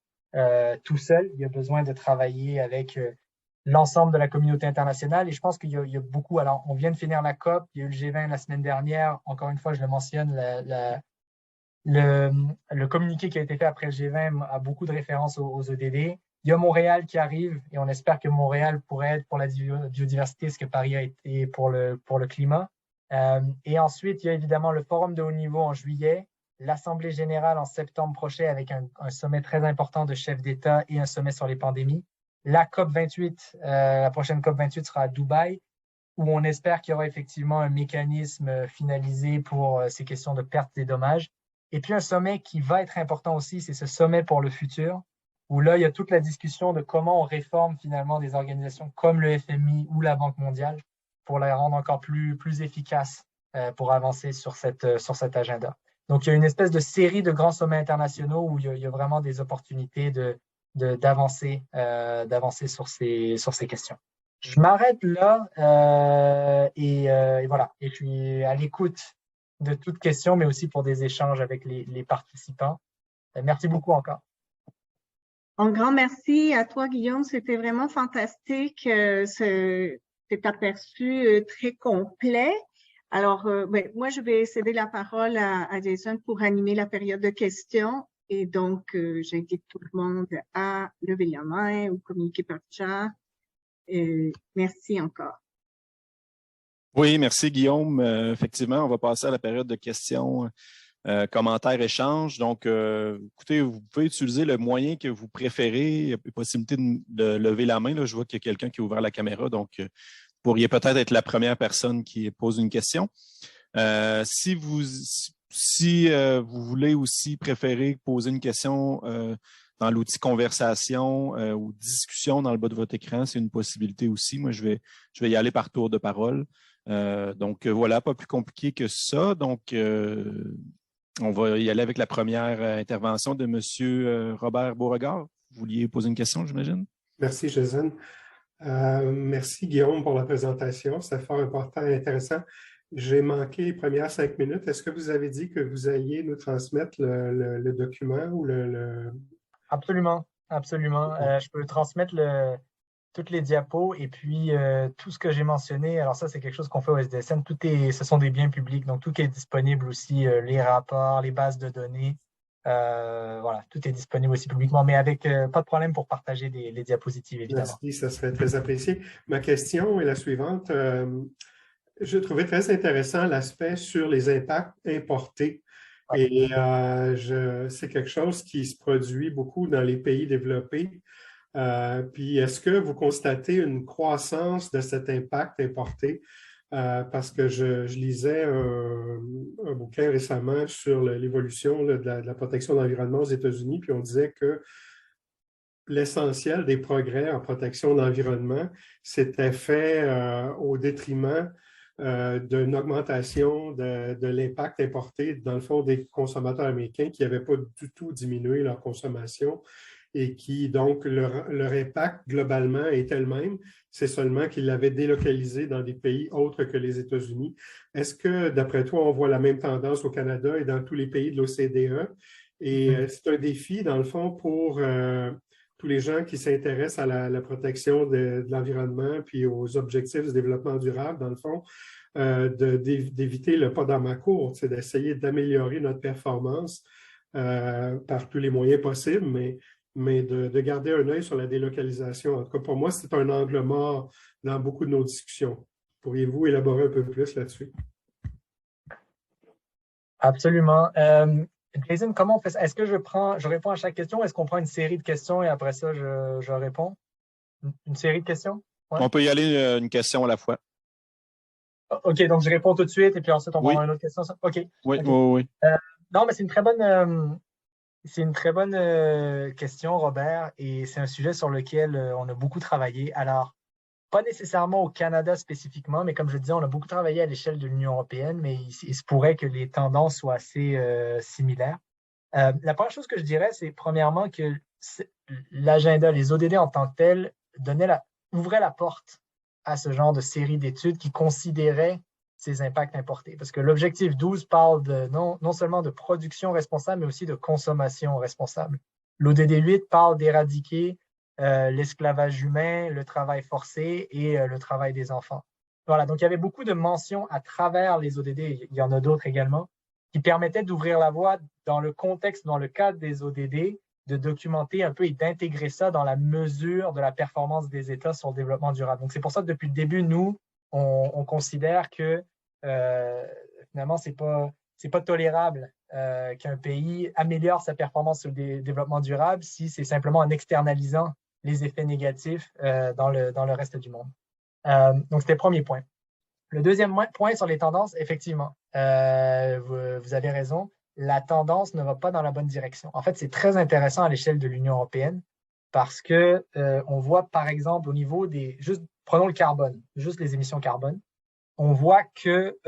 Speaker 2: tout seul. Il y a besoin de travailler avec l'ensemble de la communauté internationale. Et je pense qu'il y a beaucoup. Alors, on vient de finir la COP, il y a eu le G20 la semaine dernière. Encore une fois, je le mentionne, le communiqué qui a été fait après le G20 a beaucoup de références aux ODD. Il y a Montréal qui arrive et on espère que Montréal pourrait être pour la biodiversité ce que Paris a été pour le climat. Et ensuite, il y a évidemment le forum de haut niveau en juillet, l'Assemblée générale en septembre prochain avec un sommet très important de chefs d'État et un sommet sur les pandémies. La COP28, la prochaine COP28 sera à Dubaï, où on espère qu'il y aura effectivement un mécanisme finalisé pour ces questions de pertes et dommages. Et puis un sommet qui va être important aussi, c'est ce sommet pour le futur, où là, il y a toute la discussion de comment on réforme finalement des organisations comme le FMI ou la Banque mondiale pour la rendre encore plus efficace pour avancer sur cet agenda. Donc, il y a une espèce de série de grands sommets internationaux où il y a vraiment des opportunités d'avancer sur ces questions. Je m'arrête là et voilà. Et puis à l'écoute de toutes questions, mais aussi pour des échanges avec les participants. Merci beaucoup encore.
Speaker 1: Un grand merci à toi, Guillaume. C'était vraiment fantastique, cet aperçu très complet. Alors, moi, je vais céder la parole à Jason pour animer la période de questions. Et donc, j'invite tout le monde à lever la main ou communiquer par chat. Merci encore.
Speaker 3: Oui, merci Guillaume. Effectivement, on va passer à la période de questions, commentaires, échanges. Donc, écoutez, vous pouvez utiliser le moyen que vous préférez. Il y a possibilité de lever la main. Là. Je vois qu'il y a quelqu'un qui a ouvert la caméra. Donc, vous pourriez peut-être être la première personne qui pose une question. Si vous voulez aussi préférer poser une question dans l'outil conversation ou discussion dans le bas de votre écran, c'est une possibilité aussi. Moi, je vais y aller par tour de parole. Donc, voilà, pas plus compliqué que ça. Donc, on va y aller avec la première intervention de M. Robert Beauregard. Vous vouliez poser une question, j'imagine?
Speaker 4: Merci, Jason. Merci, Guillaume, pour la présentation. C'est fort important et intéressant. J'ai manqué les premières 5 minutes. Est-ce que vous avez dit que vous alliez nous transmettre le document ou le...
Speaker 2: Absolument, absolument. Je peux transmettre toutes les diapos et puis tout ce que j'ai mentionné. Alors ça, c'est quelque chose qu'on fait au SDSN. Ce sont des biens publics, donc tout est disponible aussi, les rapports, les bases de données. Voilà, tout est disponible aussi publiquement, mais avec pas de problème pour partager les diapositives, évidemment.
Speaker 4: Merci, ça serait très apprécié. Ma question est la suivante. Je trouvais très intéressant l'aspect sur les impacts importés. Ouais. Et c'est quelque chose qui se produit beaucoup dans les pays développés. Puis, est-ce que vous constatez une croissance de cet impact importé? Parce que je lisais un bouquin récemment sur l'évolution de la protection de l'environnement aux États-Unis, puis on disait que l'essentiel des progrès en protection de l'environnement s'était fait au détriment d'une augmentation de l'impact importé, dans le fond, des consommateurs américains qui n'avaient pas du tout diminué leur consommation et qui, donc, leur impact globalement était le même. C'est seulement qu'ils l'avaient délocalisé dans des pays autres que les États-Unis. Est-ce que, d'après toi, on voit la même tendance au Canada et dans tous les pays de l'OCDE? Et c'est un défi, dans le fond, pour tous les gens qui s'intéressent à la protection de l'environnement puis aux objectifs du développement durable, dans le fond, d'éviter le pas dans ma cour, c'est d'essayer d'améliorer notre performance par tous les moyens possibles, mais de garder un œil sur la délocalisation. En tout cas, pour moi, c'est un angle mort dans beaucoup de nos discussions. Pourriez-vous élaborer un peu plus là-dessus?
Speaker 2: Absolument. Jason, comment on fait ça? Est-ce que je réponds à chaque question? Est-ce qu'on prend une série de questions et après ça, je réponds? Une série de questions? Ouais.
Speaker 3: On peut y aller une question à la fois.
Speaker 2: OK, donc je réponds tout de suite et puis ensuite on va
Speaker 3: Oui.
Speaker 2: avoir une autre question. OK.
Speaker 3: Oui,
Speaker 2: OK.
Speaker 3: oui.
Speaker 2: Non, mais c'est une très bonne question, Robert, et c'est un sujet sur lequel on a beaucoup travaillé. Alors, pas nécessairement au Canada spécifiquement, mais comme je disais, on a beaucoup travaillé à l'échelle de l'Union européenne, mais il se pourrait que les tendances soient assez similaires. La première chose que je dirais, c'est premièrement que l'agenda, les ODD en tant que tel, ouvraient la porte à ce genre de série d'études qui considéraient ces impacts importés. Parce que l'objectif 12 parle non seulement de production responsable, mais aussi de consommation responsable. L'ODD 8 parle d'éradiquer l'esclavage humain, le travail forcé et le travail des enfants. Voilà, donc il y avait beaucoup de mentions à travers les ODD, il y en a d'autres également, qui permettaient d'ouvrir la voie dans le contexte, dans le cadre des ODD, de documenter un peu et d'intégrer ça dans la mesure de la performance des États sur le développement durable. Donc, c'est pour ça que depuis le début, nous, on considère que finalement, c'est pas tolérable qu'un pays améliore sa performance sur le développement durable si c'est simplement en externalisant les effets négatifs dans le reste du monde. Donc, c'était le premier point. Le deuxième point sur les tendances, effectivement, vous avez raison, la tendance ne va pas dans la bonne direction. En fait, c'est très intéressant à l'échelle de l'Union européenne parce que on voit, par exemple, au niveau prenons le carbone, juste les émissions carbone, on voit que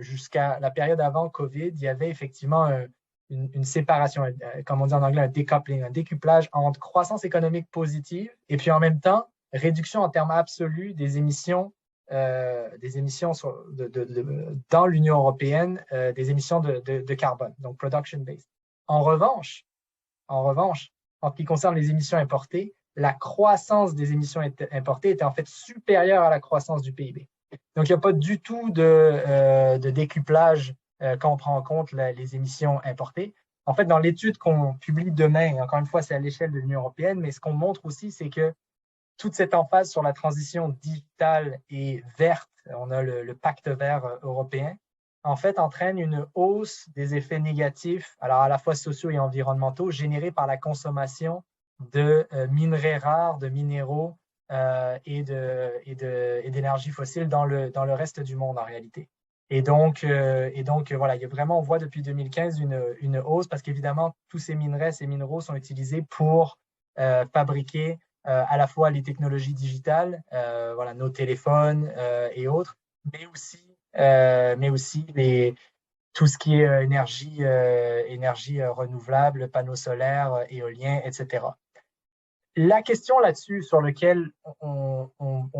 Speaker 2: jusqu'à la période avant COVID, il y avait effectivement une séparation, comme on dit en anglais, un decoupling, un décuplage entre croissance économique positive et puis en même temps, réduction en termes absolus des émissions dans l'Union européenne, des émissions de carbone, donc production-based. En revanche, en ce qui concerne les émissions importées, la croissance des émissions importées était en fait supérieure à la croissance du PIB. Donc, il n'y a pas du tout de décuplage quand on prend en compte les émissions importées. En fait, dans l'étude qu'on publie demain, encore une fois, c'est à l'échelle de l'Union européenne, mais ce qu'on montre aussi, c'est que toute cette emphase sur la transition digitale et verte, on a le pacte vert européen, en fait, entraîne une hausse des effets négatifs, alors à la fois sociaux et environnementaux, générés par la consommation de minerais rares, de minéraux et d'énergie fossile dans le reste du monde en réalité. Et donc voilà, on voit depuis 2015 une hausse parce qu'évidemment, tous ces minéraux sont utilisés pour fabriquer à la fois les technologies digitales, voilà, nos téléphones et autres, mais aussi tout ce qui est énergie renouvelable, panneaux solaires, éoliens, etc. La question là-dessus sur laquelle on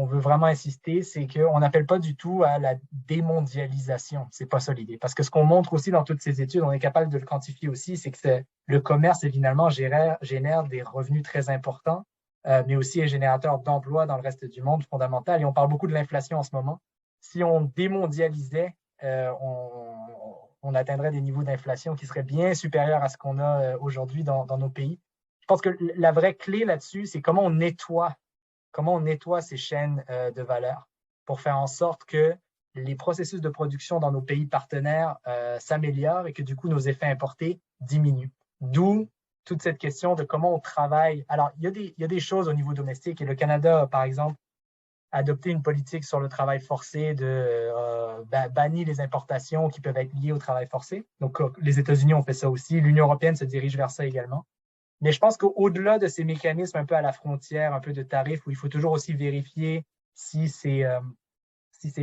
Speaker 2: veut vraiment insister, c'est qu'on n'appelle pas du tout à la démondialisation. C'est pas ça l'idée. Parce que ce qu'on montre aussi dans toutes ces études, on est capable de le quantifier aussi, c'est que le commerce, finalement, génère des revenus très importants, mais aussi est générateur d'emplois dans le reste du monde fondamental. Et on parle beaucoup de l'inflation en ce moment. Si on démondialisait, on atteindrait des niveaux d'inflation qui seraient bien supérieurs à ce qu'on a aujourd'hui dans nos pays. Je pense que la vraie clé là-dessus, c'est comment on nettoie ces chaînes de valeur pour faire en sorte que les processus de production dans nos pays partenaires s'améliorent et que du coup, nos effets importés diminuent. D'où toute cette question de comment on travaille. Alors, il y a des choses au niveau domestique et le Canada, par exemple, a adopté une politique sur le travail forcé bannir les importations qui peuvent être liées au travail forcé. Donc, les États-Unis ont fait ça aussi. L'Union européenne se dirige vers ça également. Mais je pense qu'au-delà de ces mécanismes un peu à la frontière, un peu de tarifs, où il faut toujours aussi vérifier si c'est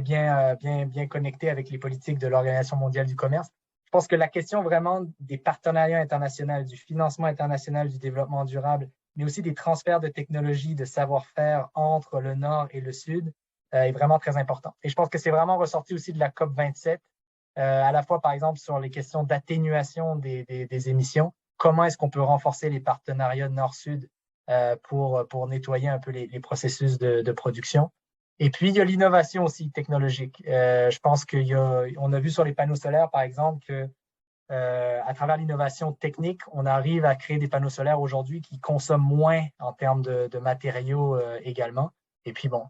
Speaker 2: bien connecté avec les politiques de l'Organisation mondiale du commerce, je pense que la question vraiment des partenariats internationaux, du financement international du développement durable, mais aussi des transferts de technologies, de savoir-faire entre le Nord et le Sud est vraiment très important. Et je pense que c'est vraiment ressorti aussi de la COP27, à la fois, par exemple, sur les questions d'atténuation des émissions. Comment est-ce qu'on peut renforcer les partenariats Nord-Sud pour nettoyer un peu les processus de production? Et puis, il y a l'innovation aussi technologique. Je pense qu'on a vu sur les panneaux solaires, par exemple, que à travers l'innovation technique, on arrive à créer des panneaux solaires aujourd'hui qui consomment moins en termes de matériaux également. Et puis, bon,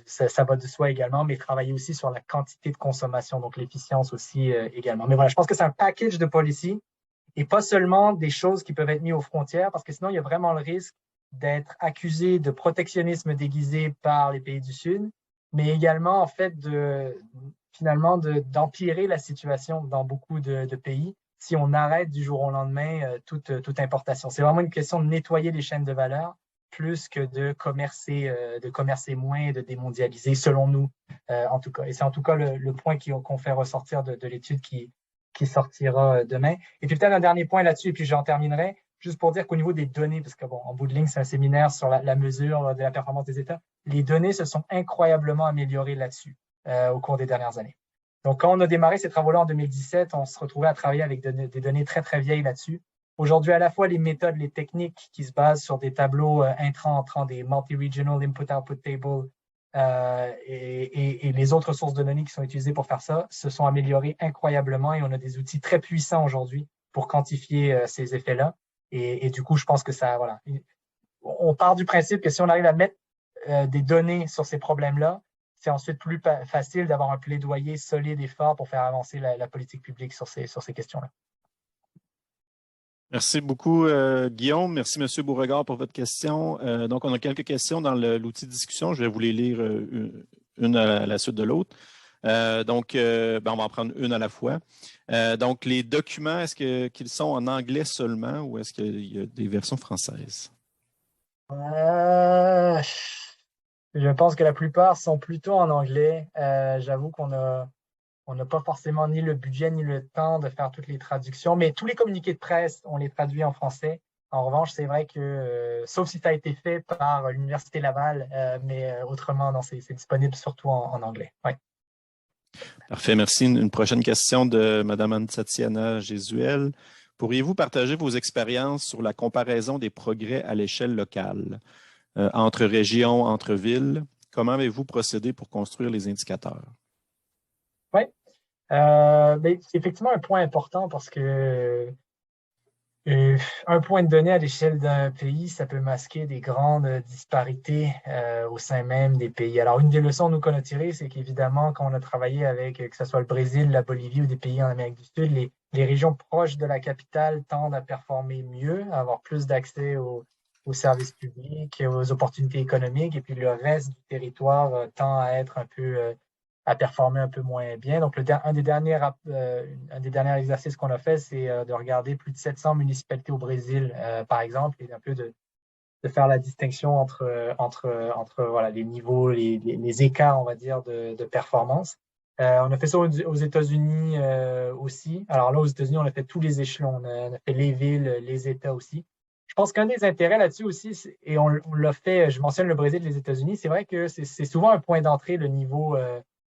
Speaker 2: ça va de soi également, mais travailler aussi sur la quantité de consommation, donc l'efficience aussi également. Mais voilà, je pense que c'est un package de policy et pas seulement des choses qui peuvent être mises aux frontières, parce que sinon, il y a vraiment le risque d'être accusé de protectionnisme déguisé par les pays du Sud, mais également, en fait, d'empirer la situation dans beaucoup de pays si on arrête du jour au lendemain toute importation. C'est vraiment une question de nettoyer les chaînes de valeur plus que de commercer moins et de démondialiser, selon nous, en tout cas. Et c'est en tout cas le point qu'on fait ressortir de l'étude qui sortira demain. Et puis peut-être un dernier point là-dessus, et puis j'en terminerai, juste pour dire qu'au niveau des données, parce que bon, en bout de ligne, c'est un séminaire sur la mesure de la performance des États, les données se sont incroyablement améliorées là-dessus au cours des dernières années. Donc, quand on a démarré ces travaux-là en 2017, on se retrouvait à travailler avec des données très, très vieilles là-dessus. Aujourd'hui, à la fois les méthodes, les techniques qui se basent sur des tableaux intrants-entrants, des multi-regional input-output tables et les autres sources de données qui sont utilisées pour faire ça se sont améliorées incroyablement et on a des outils très puissants aujourd'hui pour quantifier ces effets-là. Et du coup, je pense que ça, voilà. On part du principe que si on arrive à mettre des données sur ces problèmes-là, c'est ensuite plus facile d'avoir un plaidoyer solide et fort pour faire avancer la politique publique sur ces questions-là.
Speaker 3: Merci beaucoup, Guillaume. Merci, M. Beauregard, pour votre question. Donc, on a quelques questions dans l'outil de discussion. Je vais vous les lire une à la suite de l'autre. On va en prendre une à la fois. Donc, les documents, est-ce qu'ils sont en anglais seulement ou est-ce qu'il y a des versions françaises?
Speaker 2: Je pense que la plupart sont plutôt en anglais. J'avoue qu'on n'a pas forcément ni le budget ni le temps de faire toutes les traductions, mais tous les communiqués de presse, on les traduit en français. En revanche, c'est vrai que, sauf si ça a été fait par l'Université Laval, mais autrement, non, c'est disponible surtout en anglais. Ouais.
Speaker 3: Parfait, merci. Une prochaine question de Mme Anne-Tatiana Jésuel. Pourriez-vous partager vos expériences sur la comparaison des progrès à l'échelle locale, entre régions, entre villes? Comment avez-vous procédé pour construire les indicateurs?
Speaker 2: Oui, c'est effectivement un point important parce que un point de données à l'échelle d'un pays, ça peut masquer des grandes disparités au sein même des pays. Alors, une des leçons nous qu'on a tirées, c'est qu'évidemment, quand on a travaillé avec, que ce soit le Brésil, la Bolivie ou des pays en Amérique du Sud, les régions proches de la capitale tendent à performer mieux, à avoir plus d'accès aux services publics, aux opportunités économiques, et puis le reste du territoire tend à être un peu à performer un peu moins bien. Donc, un des derniers exercices qu'on a fait, c'est de regarder plus de 700 municipalités au Brésil, par exemple, et un peu de faire la distinction entre voilà, les niveaux, les écarts, on va dire, de performance. On a fait ça aux États-Unis aussi. Alors là, aux États-Unis, on a fait tous les échelons. On a fait les villes, les États aussi. Je pense qu'un des intérêts là-dessus aussi, et on l'a fait, je mentionne le Brésil et les États-Unis, c'est vrai que c'est souvent un point d'entrée, le niveau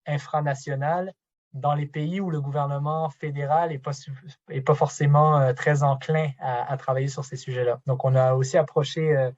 Speaker 2: infranational, dans les pays où le gouvernement fédéral n'est pas forcément très enclin à travailler sur ces sujets-là. Donc, on a aussi approché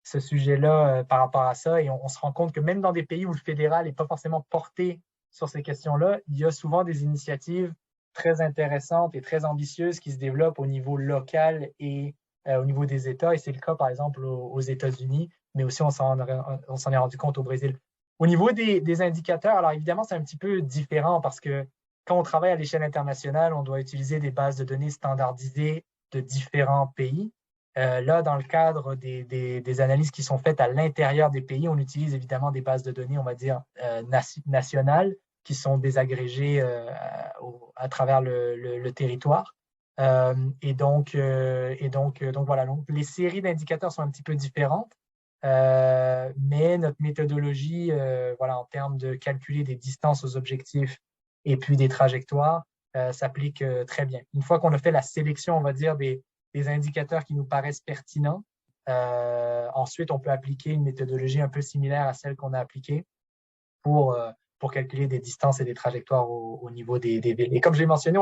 Speaker 2: ce sujet-là par rapport à ça et on se rend compte que même dans des pays où le fédéral n'est pas forcément porté sur ces questions-là, il y a souvent des initiatives très intéressantes et très ambitieuses qui se développent au niveau local et au niveau des États. Et c'est le cas, par exemple, aux États-Unis, mais aussi on s'en est rendu compte au Brésil. Au niveau des indicateurs, alors évidemment, c'est un petit peu différent parce que quand on travaille à l'échelle internationale, on doit utiliser des bases de données standardisées de différents pays. Là, dans le cadre des analyses qui sont faites à l'intérieur des pays, on utilise évidemment des bases de données, on va dire, nationales qui sont désagrégées à travers le territoire. Donc voilà, donc les séries d'indicateurs sont un petit peu différentes. Mais notre méthodologie, voilà, en termes de calculer des distances aux objectifs et puis des trajectoires, s'applique très bien. Une fois qu'on a fait la sélection, on va dire, des indicateurs qui nous paraissent pertinents, ensuite, on peut appliquer une méthodologie un peu similaire à celle qu'on a appliquée pour calculer des distances et des trajectoires au niveau des villes. Et comme je l'ai mentionné,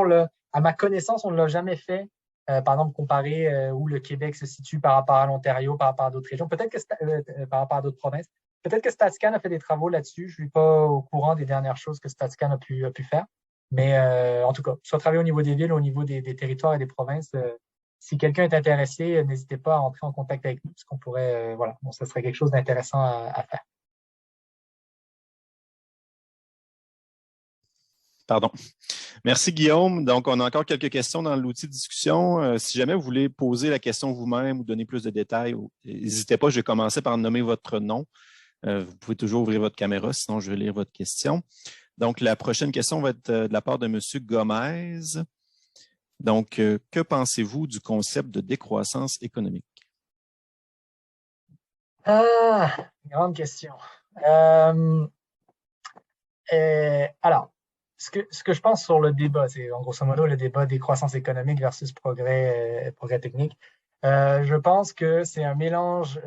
Speaker 2: à ma connaissance, on ne l'a jamais fait. Par exemple, comparer où le Québec se situe par rapport à l'Ontario, par rapport à d'autres régions, peut-être que par rapport à d'autres provinces. Peut-être que StatsCan a fait des travaux là-dessus. Je ne suis pas au courant des dernières choses que StatsCan a pu faire. Mais en tout cas, soit travailler au niveau des villes, au niveau des territoires et des provinces, si quelqu'un est intéressé, n'hésitez pas à entrer en contact avec nous, parce qu'on pourrait, voilà, bon, ça serait quelque chose d'intéressant à faire.
Speaker 3: Pardon. Merci, Guillaume. Donc, on a encore quelques questions dans l'outil de discussion. Si jamais vous voulez poser la question vous-même ou donner plus de détails, n'hésitez pas. Je vais commencer par nommer votre nom. Vous pouvez toujours ouvrir votre caméra, sinon je vais lire votre question. Donc, la prochaine question va être de la part de M. Gomez. Donc, que pensez-vous du concept de décroissance économique?
Speaker 2: Grande question. Alors, ce que je pense sur le débat, c'est en grosso modo le débat décroissance économique versus progrès technique. Je pense que c'est un mélange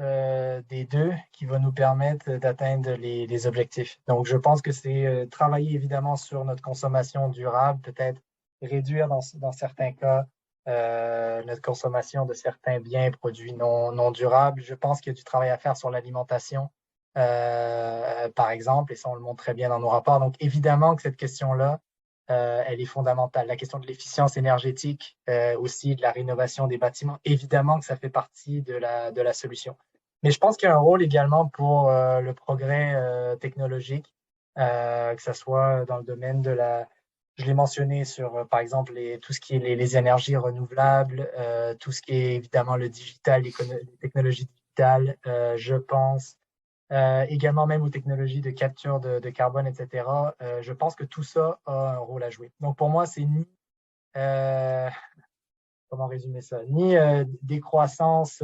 Speaker 2: des deux qui va nous permettre d'atteindre les objectifs. Donc, je pense que c'est travailler évidemment sur notre consommation durable, peut-être réduire dans certains cas notre consommation de certains biens et produits non durables. Je pense qu'il y a du travail à faire sur l'alimentation, par exemple, et ça, on le montre très bien dans nos rapports. Donc, évidemment que cette question-là, elle est fondamentale. La question de l'efficience énergétique, aussi de la rénovation des bâtiments, évidemment que ça fait partie de la solution. Mais je pense qu'il y a un rôle également pour le progrès technologique, que ce soit dans le domaine de je l'ai mentionné sur, par exemple, tout ce qui est les énergies renouvelables, tout ce qui est évidemment le digital, les technologies digitales, je pense également même aux technologies de capture de carbone, etc. Je pense que tout ça a un rôle à jouer. Donc, pour moi, c'est ni, comment résumer ça, ni décroissance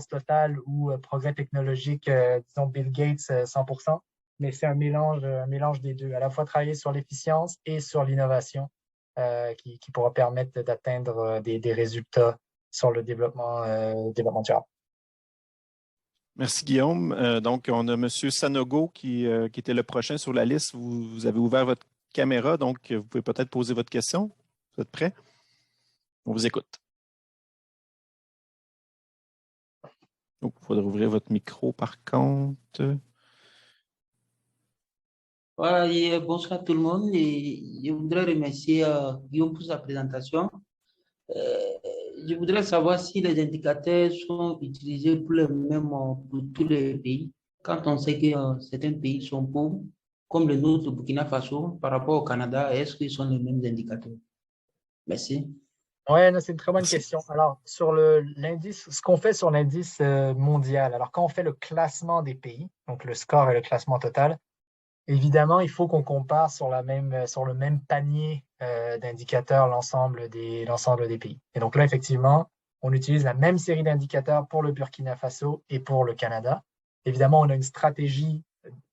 Speaker 2: totale ou progrès technologique, disons Bill Gates 100%, mais c'est un mélange des deux, à la fois travailler sur l'efficience et sur l'innovation qui pourra permettre d'atteindre des résultats sur le développement durable.
Speaker 3: Merci, Guillaume. Donc, on a M. Sanogo qui était le prochain sur la liste. Vous avez ouvert votre caméra, donc vous pouvez peut-être poser votre question. Vous êtes prêt? On vous écoute. Il faudrait ouvrir votre micro, par contre.
Speaker 5: Voilà, et bonsoir tout le monde. Et je voudrais remercier Guillaume pour sa présentation. Je voudrais savoir si les indicateurs sont utilisés pour les mêmes pour tous les pays. Quand on sait que certains pays sont pauvres, comme le nôtre, Burkina Faso, par rapport au Canada, est-ce qu'ils sont les mêmes indicateurs? Merci.
Speaker 2: Oui, c'est une très bonne question. Alors, sur l'indice, ce qu'on fait sur l'indice mondial, alors quand on fait le classement des pays, donc le score et le classement total, évidemment, il faut qu'on compare sur le même panier d'indicateurs l'ensemble des pays. Et donc là, effectivement, on utilise la même série d'indicateurs pour le Burkina Faso et pour le Canada. Évidemment, on a une stratégie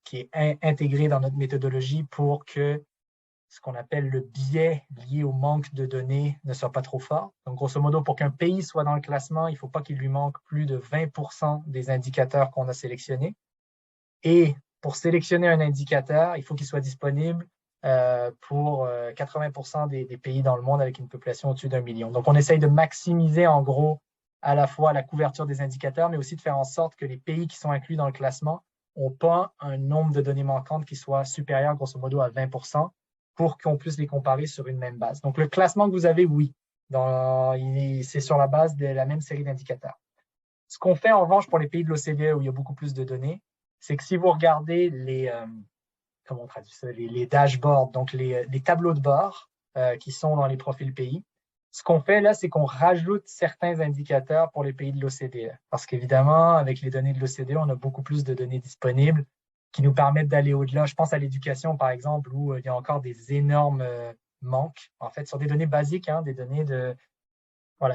Speaker 2: qui est intégrée dans notre méthodologie pour que ce qu'on appelle le biais lié au manque de données ne soit pas trop fort. Donc, grosso modo, pour qu'un pays soit dans le classement, il ne faut pas qu'il lui manque plus de 20% des indicateurs qu'on a sélectionnés. Et pour sélectionner un indicateur, il faut qu'il soit disponible pour 80% des pays dans le monde avec une population au-dessus d'1 million. Donc, on essaye de maximiser en gros à la fois la couverture des indicateurs, mais aussi de faire en sorte que les pays qui sont inclus dans le classement n'ont pas un nombre de données manquantes qui soit supérieur grosso modo à 20% pour qu'on puisse les comparer sur une même base. Donc, le classement que vous avez, oui, c'est sur la base de la même série d'indicateurs. Ce qu'on fait en revanche pour les pays de l'OCDE où il y a beaucoup plus de données, c'est que si vous regardez comment on traduit ça, les dashboards, donc les tableaux de bord qui sont dans les profils pays, ce qu'on fait là, c'est qu'on rajoute certains indicateurs pour les pays de l'OCDE. Parce qu'évidemment, avec les données de l'OCDE, on a beaucoup plus de données disponibles qui nous permettent d'aller au-delà. Je pense à l'éducation, par exemple, où il y a encore des énormes manques, en fait, sur des données basiques, des données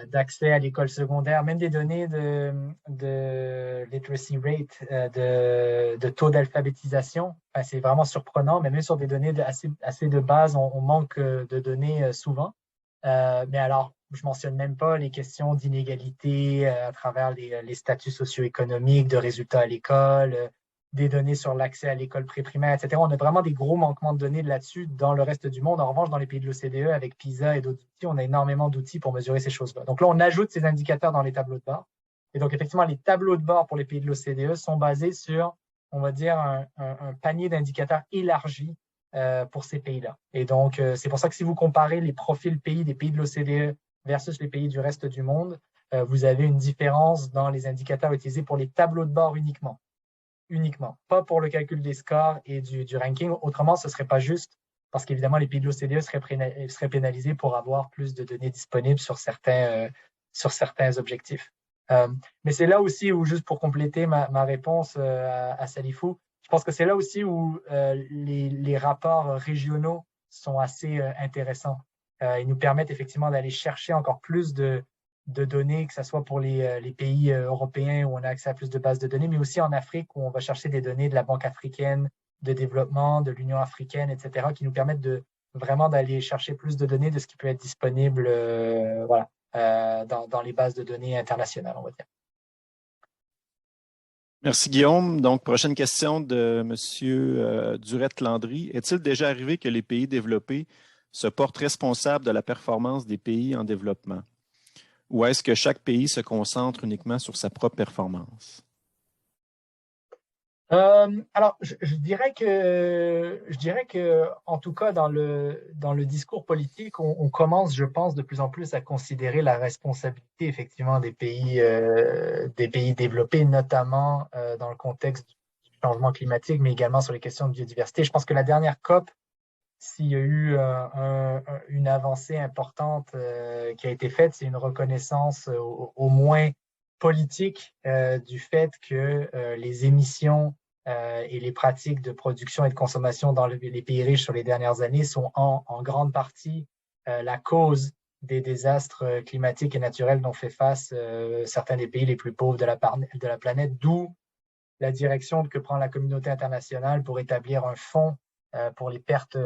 Speaker 2: d'accès à l'école secondaire, même des données de literacy rate, de taux d'alphabétisation. Enfin, c'est vraiment surprenant, mais même sur des données assez de base, on manque de données souvent. Mais alors, je mentionne même pas les questions d'inégalité à travers les statuts socio-économiques, de résultats à l'école, des données sur l'accès à l'école pré-primaire, etc. On a vraiment des gros manquements de données là-dessus dans le reste du monde. En revanche, dans les pays de l'OCDE, avec PISA et d'autres outils, on a énormément d'outils pour mesurer ces choses-là. Donc là, on ajoute ces indicateurs dans les tableaux de bord. Et donc, effectivement, les tableaux de bord pour les pays de l'OCDE sont basés sur, on va dire, un panier d'indicateurs élargi pour ces pays-là. Et donc, c'est pour ça que si vous comparez les profils pays des pays de l'OCDE versus les pays du reste du monde, vous avez une différence dans les indicateurs utilisés pour les tableaux de bord uniquement, pas pour le calcul des scores et du ranking. Autrement, ce ne serait pas juste parce qu'évidemment, les pays de l'OCDE seraient pénalisés pour avoir plus de données disponibles sur certains objectifs. Mais c'est là aussi où, juste pour compléter ma réponse à Salifou, je pense que c'est là aussi où les rapports régionaux sont assez intéressants. Ils nous permettent effectivement d'aller chercher encore plus de données, que ce soit pour les pays européens où on a accès à plus de bases de données, mais aussi en Afrique où on va chercher des données de la Banque africaine de développement, de l'Union africaine, etc., qui nous permettent vraiment d'aller chercher plus de données de ce qui peut être disponible dans les bases de données internationales, on va dire.
Speaker 3: Merci Guillaume. Donc, prochaine question de M. Durette-Landry. Est-il déjà arrivé que les pays développés se portent responsables de la performance des pays en développement? Ou est-ce que chaque pays se concentre uniquement sur sa propre performance?
Speaker 2: Alors, je dirais que, en tout cas, dans le discours politique, on commence, je pense, de plus en plus à considérer la responsabilité, effectivement, des pays développés, notamment dans le contexte du changement climatique, mais également sur les questions de biodiversité. Je pense que la dernière COP, s'il y a eu une avancée importante qui a été faite, c'est une reconnaissance au moins politique du fait que les émissions et les pratiques de production et de consommation dans les pays riches sur les dernières années sont en grande partie la cause des désastres climatiques et naturels dont fait face certains des pays les plus pauvres de la planète, d'où la direction que prend la communauté internationale pour établir un fonds pour les pertes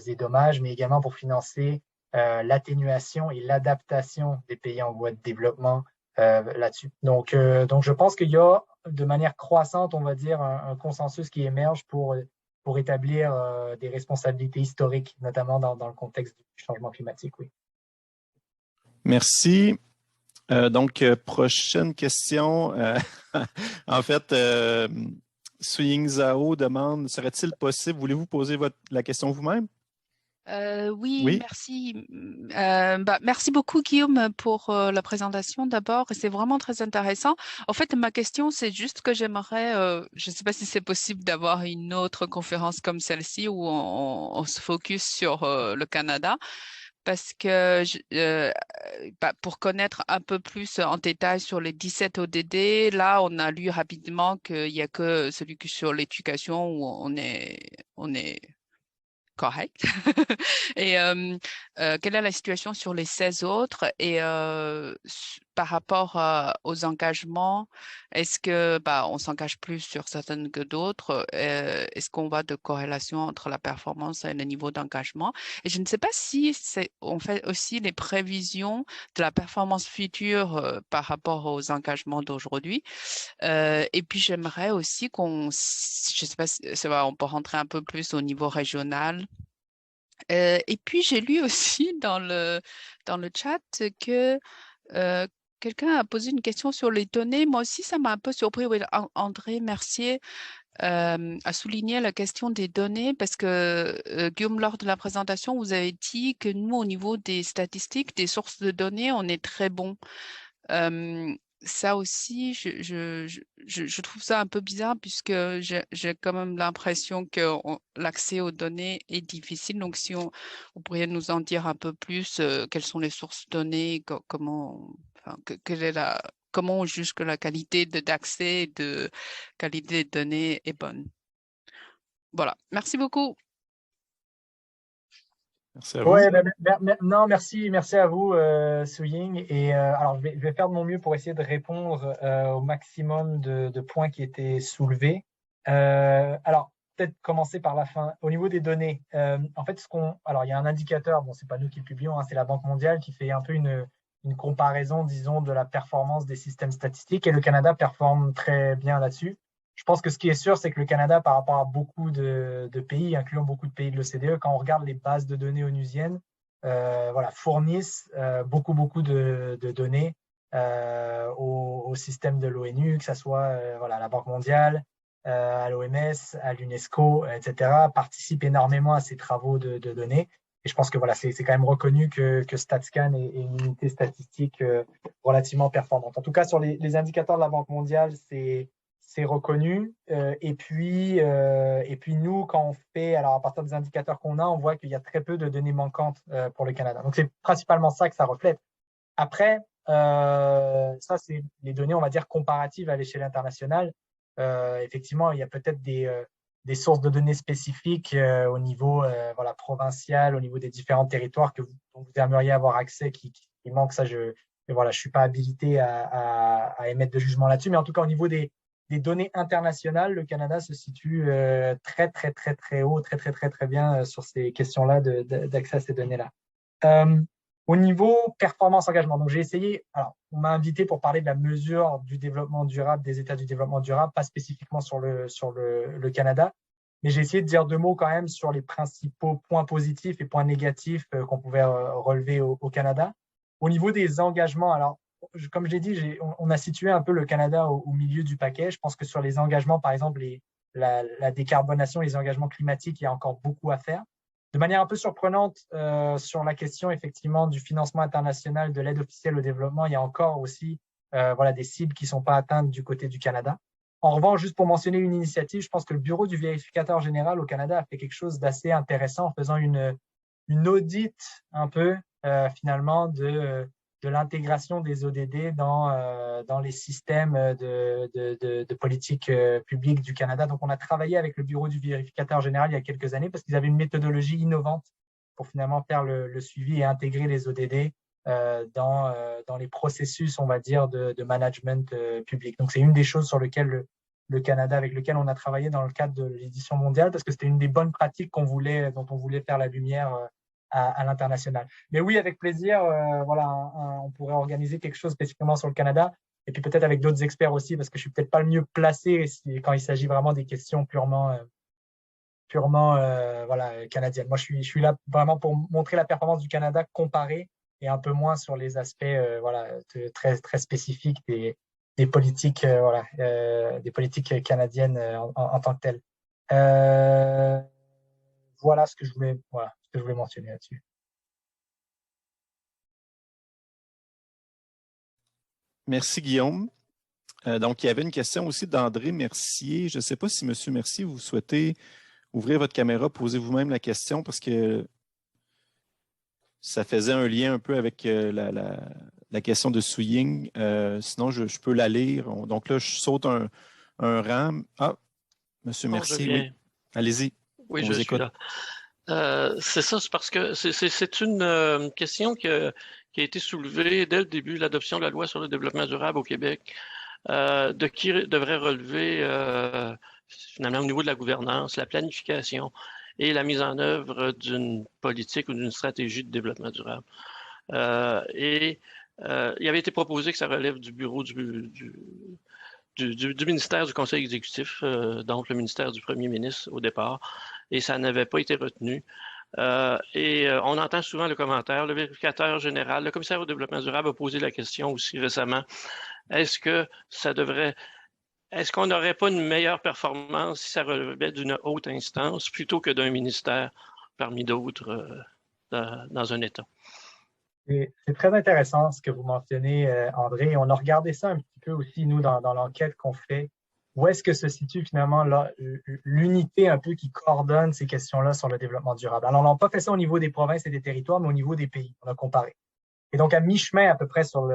Speaker 2: et dommages, mais également pour financer l'atténuation et l'adaptation des pays en voie de développement là-dessus. Donc, je pense qu'il y a de manière croissante, on va dire, un consensus qui émerge pour établir des responsabilités historiques, notamment dans le contexte du changement climatique. Oui.
Speaker 3: Merci. Donc, prochaine question. En fait, Suying Zhao demande, serait-il possible, voulez-vous poser la question vous-même?
Speaker 6: Oui, merci. Merci beaucoup, Guillaume, pour la présentation d'abord. C'est vraiment très intéressant. En fait, ma question, c'est juste que j'aimerais, je ne sais pas si c'est possible d'avoir une autre conférence comme celle-ci où on se focus sur le Canada. Parce que pour connaître un peu plus en détail sur les 17 ODD, là, on a lu rapidement qu'il n'y a que celui sur l'éducation où on est correct. Et quelle est la situation sur les 16 autres? Et par rapport aux engagements, est-ce que on s'engage plus sur certaines que d'autres? Est-ce qu'on voit de corrélation entre la performance et le niveau d'engagement? Et je ne sais pas si on fait aussi les prévisions de la performance future par rapport aux engagements d'aujourd'hui. Et puis j'aimerais aussi je sais pas si on peut rentrer un peu plus au niveau régional. Et puis j'ai lu aussi dans le chat que quelqu'un a posé une question sur les données. Moi aussi, ça m'a un peu surpris. Oui, André Mercier a souligné la question des données parce que Guillaume, lors de la présentation, vous avez dit que nous, au niveau des statistiques, des sources de données, on est très bon. Ça aussi, je trouve ça un peu bizarre puisque j'ai quand même l'impression que l'accès aux données est difficile. Donc, si vous pourriez nous en dire un peu plus, quelles sont les sources de données, comment on juge que la qualité d'accès et de qualité de données est bonne. Voilà, merci beaucoup.
Speaker 3: Merci à vous.
Speaker 2: Ouais, merci à vous, Suying. Et alors, je vais faire de mon mieux pour essayer de répondre au maximum de points qui étaient soulevés. Alors, peut-être commencer par la fin. Au niveau des données, en fait, alors il y a un indicateur. Bon, c'est pas nous qui le publions, hein, c'est la Banque mondiale qui fait un peu une comparaison, disons, de la performance des systèmes statistiques. Et le Canada performe très bien là-dessus. Je pense que ce qui est sûr, c'est que le Canada, par rapport à beaucoup de pays, incluant beaucoup de pays de l'OCDE, quand on regarde les bases de données onusiennes, fournissent beaucoup de données au système de l'ONU, que ce soit à la Banque mondiale, à l'OMS, à l'UNESCO, etc., participent énormément à ces travaux de données. Et je pense que c'est quand même reconnu que StatsCan est une unité statistique relativement performante. En tout cas, sur les indicateurs de la Banque mondiale, c'est c'est reconnu. Et puis, nous, quand on fait, alors à partir des indicateurs qu'on a, on voit qu'il y a très peu de données manquantes pour le Canada. Donc, c'est principalement ça que ça reflète. Après, ça, c'est les données, on va dire, comparatives à l'échelle internationale. Effectivement, il y a peut-être des sources de données spécifiques au niveau voilà, provincial, au niveau des différents territoires dont vous aimeriez avoir accès, qui manquent. Ça, voilà, je suis pas habilité à émettre de jugement là-dessus, mais en tout cas, au niveau des données internationales, le Canada se situe très, très, très, très haut, très, très, très, très bien sur ces questions-là d'accès à ces données-là. Au niveau performance engagement, donc j'ai essayé, alors on m'a invité pour parler de la mesure du développement durable, des états du développement durable, pas spécifiquement sur le Canada, mais j'ai essayé de dire deux mots quand même sur les principaux points positifs et points négatifs qu'on pouvait relever au Canada. Au niveau des engagements, alors comme je l'ai dit, on a situé un peu le Canada au milieu du paquet. Je pense que sur les engagements, par exemple, la décarbonation, les engagements climatiques, il y a encore beaucoup à faire. De manière un peu surprenante, sur la question effectivement du financement international, de l'aide officielle au développement, il y a encore aussi voilà, des cibles qui ne sont pas atteintes du côté du Canada. En revanche, juste pour mentionner une initiative, je pense que le Bureau du vérificateur général au Canada a fait quelque chose d'assez intéressant en faisant une audit un peu finalement de l'intégration des ODD dans les systèmes de politique publique du Canada. Donc, on a travaillé avec le Bureau du vérificateur général il y a quelques années parce qu'ils avaient une méthodologie innovante pour finalement faire le suivi et intégrer les ODD dans les processus, on va dire, de management public. Donc, c'est une des choses sur lesquelles le Canada, avec lequel on a travaillé dans le cadre de l'édition mondiale, parce que c'était une des bonnes pratiques dont on voulait faire la lumière à l'international. Mais oui, avec plaisir, voilà, on pourrait organiser quelque chose spécifiquement sur le Canada, et puis peut-être avec d'autres experts aussi, parce que je suis peut-être pas le mieux placé quand il s'agit vraiment des questions purement voilà, canadiennes. Moi, je suis là vraiment pour montrer la performance du Canada comparée et un peu moins sur les aspects voilà, très, très spécifiques des politiques, voilà, des politiques canadiennes en tant que telles. Voilà ce que je voulais mentionner là-dessus.
Speaker 3: Merci, Guillaume. Donc, il y avait une question aussi d'André Mercier. Je ne sais pas si, M. Mercier, vous souhaitez ouvrir votre caméra, poser vous-même la question, parce que ça faisait un lien un peu avec la question de Suying. Sinon, je peux la lire. Donc là, je saute un rang. Ah, M. Mercier, oui. Allez-y.
Speaker 7: Oui, je suis là. C'est ça, c'est parce que c'est une question qui a été soulevée dès le début de l'adoption de la loi sur le développement durable au Québec, de qui devrait relever finalement au niveau de la gouvernance, la planification et la mise en œuvre d'une politique ou d'une stratégie de développement durable. Il avait été proposé que ça relève du bureau du ministère du Conseil exécutif, donc le ministère du Premier ministre au départ, et ça n'avait pas été retenu. On entend souvent le commentaire, le vérificateur général, le commissaire au développement durable a posé la question aussi récemment, est-ce qu'on n'aurait pas une meilleure performance si ça relevait d'une haute instance plutôt que d'un ministère parmi d'autres dans un État?
Speaker 2: C'est très intéressant ce que vous mentionnez, André. On a regardé ça un petit peu aussi, nous, dans l'enquête qu'on fait. Où est-ce que se situe finalement l'unité un peu qui coordonne ces questions-là sur le développement durable? Alors, on n'a pas fait ça au niveau des provinces et des territoires, mais au niveau des pays. On a comparé. Et donc, à mi-chemin à peu près sur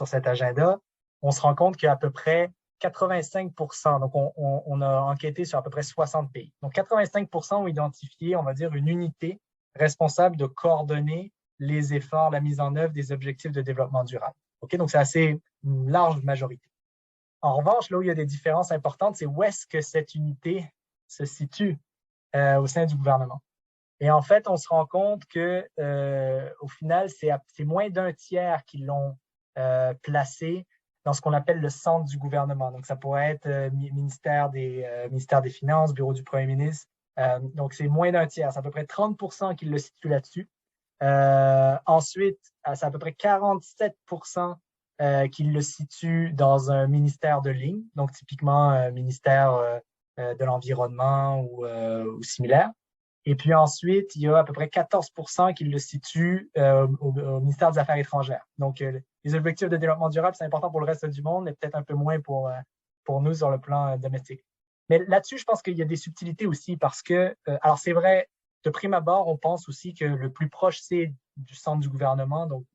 Speaker 2: cet agenda, on se rend compte qu'à peu près 85%, donc on a enquêté sur à peu près 60 pays. Donc, 85% ont identifié, on va dire, une unité responsable de coordonner les efforts, la mise en œuvre des objectifs de développement durable. Okay? Donc, c'est assez une large majorité. En revanche, là où il y a des différences importantes, c'est où est-ce que cette unité se situe au sein du gouvernement. Et en fait, on se rend compte que au final, c'est moins d'un tiers qui l'ont placé dans ce qu'on appelle le centre du gouvernement. Donc, ça pourrait être ministère des Finances, Bureau du Premier ministre. Donc, c'est moins d'un tiers. C'est à peu près 30% qui le situe là-dessus. Ensuite, c'est à peu près 47% qui le situe dans un ministère de ligne, donc typiquement ministère de l'Environnement ou similaire. Et puis ensuite, il y a à peu près 14% qui le situe au ministère des Affaires étrangères. Donc, les objectifs de développement durable, c'est important pour le reste du monde, mais peut-être un peu moins pour pour nous sur le plan domestique. Mais là-dessus, je pense qu'il y a des subtilités aussi parce que, alors c'est vrai, de prime abord, on pense aussi que le plus proche, c'est du centre du gouvernement, donc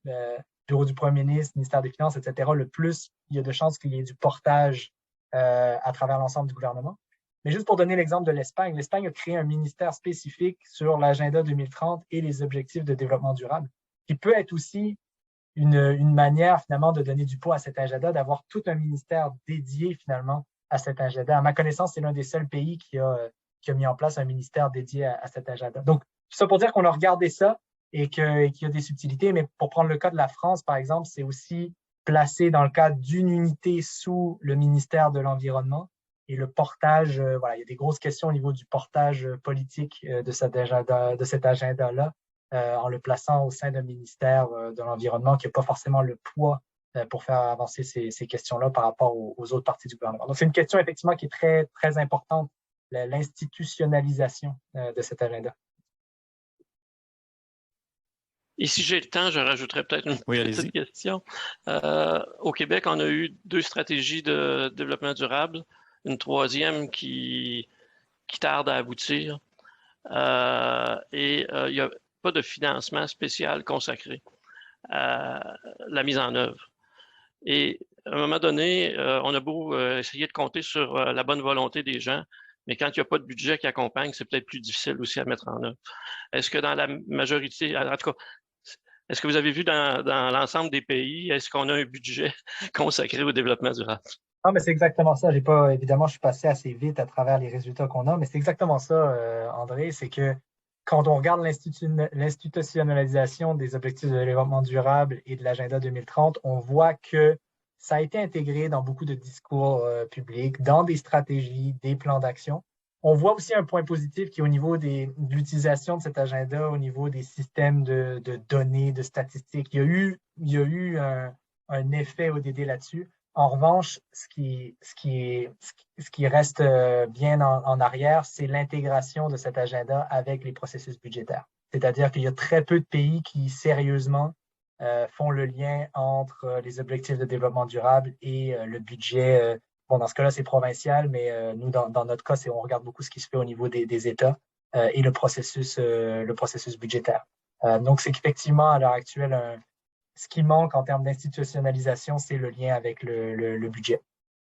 Speaker 2: bureau du premier ministre, ministère des Finances, etc., le plus il y a de chances qu'il y ait du portage à travers l'ensemble du gouvernement. Mais juste pour donner l'exemple de l'Espagne, l'Espagne a créé un ministère spécifique sur l'agenda 2030 et les objectifs de développement durable, qui peut être aussi une manière finalement de donner du poids à cet agenda, d'avoir tout un ministère dédié finalement à cet agenda. À ma connaissance, c'est l'un des seuls pays qui a mis en place un ministère dédié à cet agenda. Donc, tout ça pour dire qu'on a regardé ça et qu'il y a des subtilités, mais pour prendre le cas de la France, par exemple, c'est aussi placé dans le cadre d'une unité sous le ministère de l'Environnement. Et le portage, voilà, il y a des grosses questions au niveau du portage politique de cet agenda-là, en le plaçant au sein d'un ministère de l'Environnement qui n'a pas forcément le poids pour faire avancer ces questions-là par rapport aux autres parties du gouvernement. Donc, c'est une question effectivement qui est très, très importante, l'institutionnalisation de cet agenda.
Speaker 7: Et si j'ai le temps, je rajouterais peut-être une petite question. Au Québec, on a eu 2 stratégies de développement durable, une troisième qui tarde à aboutir. Et il n'y a pas de financement spécial consacré à la mise en œuvre. Et à un moment donné, on a beau essayer de compter sur la bonne volonté des gens, mais quand il n'y a pas de budget qui accompagne, c'est peut-être plus difficile aussi à mettre en œuvre. Est-ce que dans la majorité, en tout cas, est-ce que vous avez vu dans l'ensemble des pays, est-ce qu'on a un budget consacré au développement durable?
Speaker 2: Ah, mais c'est exactement ça. Évidemment, je suis passé assez vite à travers les résultats qu'on a, mais c'est exactement ça, André. C'est que quand on regarde l'institutionnalisation des objectifs de développement durable et de l'agenda 2030, on voit que ça a été intégré dans beaucoup de discours publics, dans des stratégies, des plans d'action. On voit aussi un point positif qui est au niveau de l'utilisation de cet agenda, au niveau des systèmes de données, de statistiques. Il y a eu un effet ODD là-dessus. En revanche, ce qui reste bien en arrière, c'est l'intégration de cet agenda avec les processus budgétaires. C'est-à-dire qu'il y a très peu de pays qui, sérieusement, font le lien entre les objectifs de développement durable et le budget. Bon, dans ce cas-là, c'est provincial, mais nous, dans notre cas, on regarde beaucoup ce qui se fait au niveau des États et le processus budgétaire. Donc, c'est qu'effectivement, à l'heure actuelle, ce qui manque en termes d'institutionnalisation, c'est le lien avec le budget.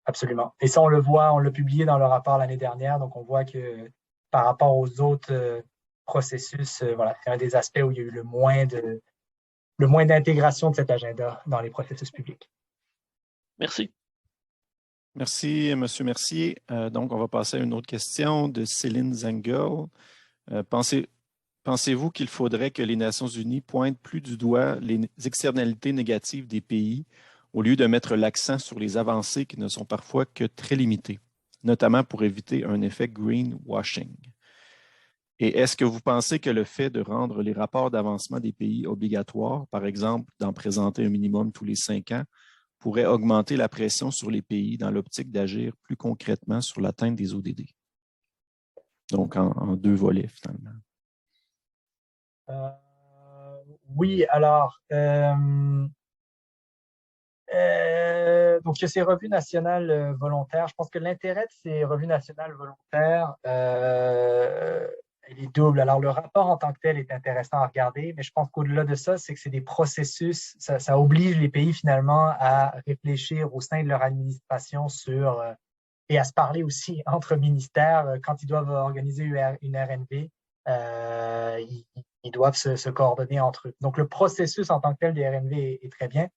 Speaker 2: Absolument. Et ça, on le voit, on l'a publié dans le rapport l'année dernière, donc on voit que par rapport aux autres processus, voilà, c'est un des aspects où il y a eu le moins d'intégration de cet agenda dans les processus publics.
Speaker 7: Merci.
Speaker 3: Merci, M. Mercier. Donc, on va passer à une autre question de Céline Zengel. Pensez-vous qu'il faudrait que les Nations unies pointent plus du doigt les externalités négatives des pays au lieu de mettre l'accent sur les avancées qui ne sont parfois que très limitées, notamment pour éviter un effet greenwashing? Et est-ce que vous pensez que le fait de rendre les rapports d'avancement des pays obligatoires, par exemple d'en présenter un minimum tous les 5 ans, pourrait augmenter la pression sur les pays dans l'optique d'agir plus concrètement sur l'atteinte des ODD? Donc, en 2 volets, finalement.
Speaker 2: Oui, alors, donc il y a ces revues nationales volontaires. Je pense que l'intérêt de ces revues nationales volontaires, elle est double. Alors, le rapport en tant que tel est intéressant à regarder, mais je pense qu'au-delà de ça, c'est que c'est des processus, ça oblige les pays finalement à réfléchir au sein de leur administration et à se parler aussi entre ministères quand ils doivent organiser une RNV. Ils doivent se coordonner entre eux. Donc, le processus en tant que tel des RNV est très bien.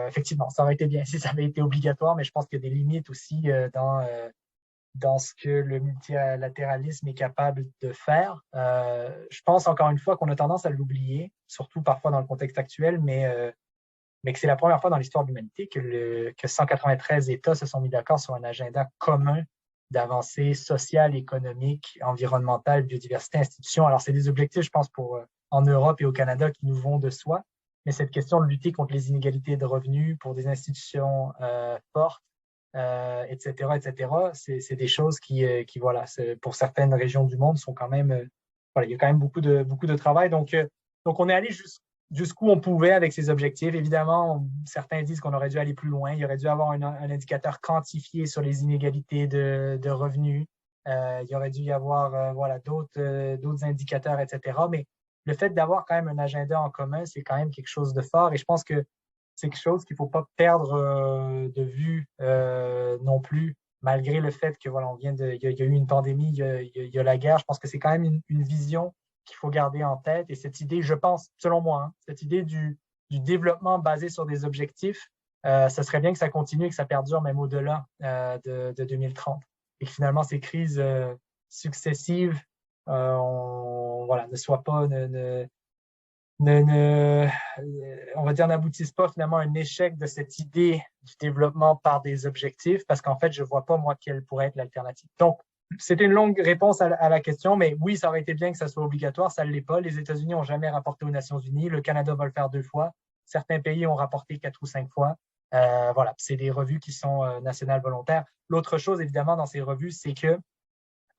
Speaker 2: Effectivement, ça aurait été bien si ça avait été obligatoire, mais je pense qu'il y a des limites aussi dans ce que le multilatéralisme est capable de faire. Je pense encore une fois qu'on a tendance à l'oublier, surtout parfois dans le contexte actuel, mais que c'est la première fois dans l'histoire de l'humanité que 193 États se sont mis d'accord sur un agenda commun d'avancées sociales, économiques, environnementales, biodiversité, institutions. Alors, c'est des objectifs, je pense, en Europe et au Canada qui nous vont de soi, mais cette question de lutter contre les inégalités de revenus pour des institutions fortes, etc., c'est des choses qui voilà, pour certaines régions du monde sont quand même, voilà, il y a quand même beaucoup de travail. Donc on est allé jusqu'où on pouvait avec ces objectifs. Évidemment, certains disent qu'on aurait dû aller plus loin. Il aurait dû avoir un indicateur quantifié sur les inégalités de revenus. Il y aurait dû y avoir d'autres indicateurs, etc. Mais le fait d'avoir quand même un agenda en commun, c'est quand même quelque chose de fort. Et je pense que c'est quelque chose qu'il ne faut pas perdre de vue non plus, malgré le fait que voilà, il y a eu une pandémie, il y a la guerre. Je pense que c'est quand même une vision qu'il faut garder en tête. Et cette idée, je pense, selon moi, hein, cette idée du développement basé sur des objectifs, ça serait bien que ça continue et que ça perdure même au-delà de 2030. Et que finalement, ces crises successives ne soient pas, on va dire, n'aboutissent pas finalement à un échec de cette idée du développement par des objectifs, parce qu'en fait, je ne vois pas, moi, quelle pourrait être l'alternative. Donc, c'était une longue réponse à la question, mais oui, ça aurait été bien que ça soit obligatoire, ça ne l'est pas. Les États-Unis n'ont jamais rapporté aux Nations Unies, le Canada va le faire 2 fois, certains pays ont rapporté 4 ou 5 fois. Voilà, c'est des revues qui sont nationales volontaires. L'autre chose, évidemment, dans ces revues, c'est que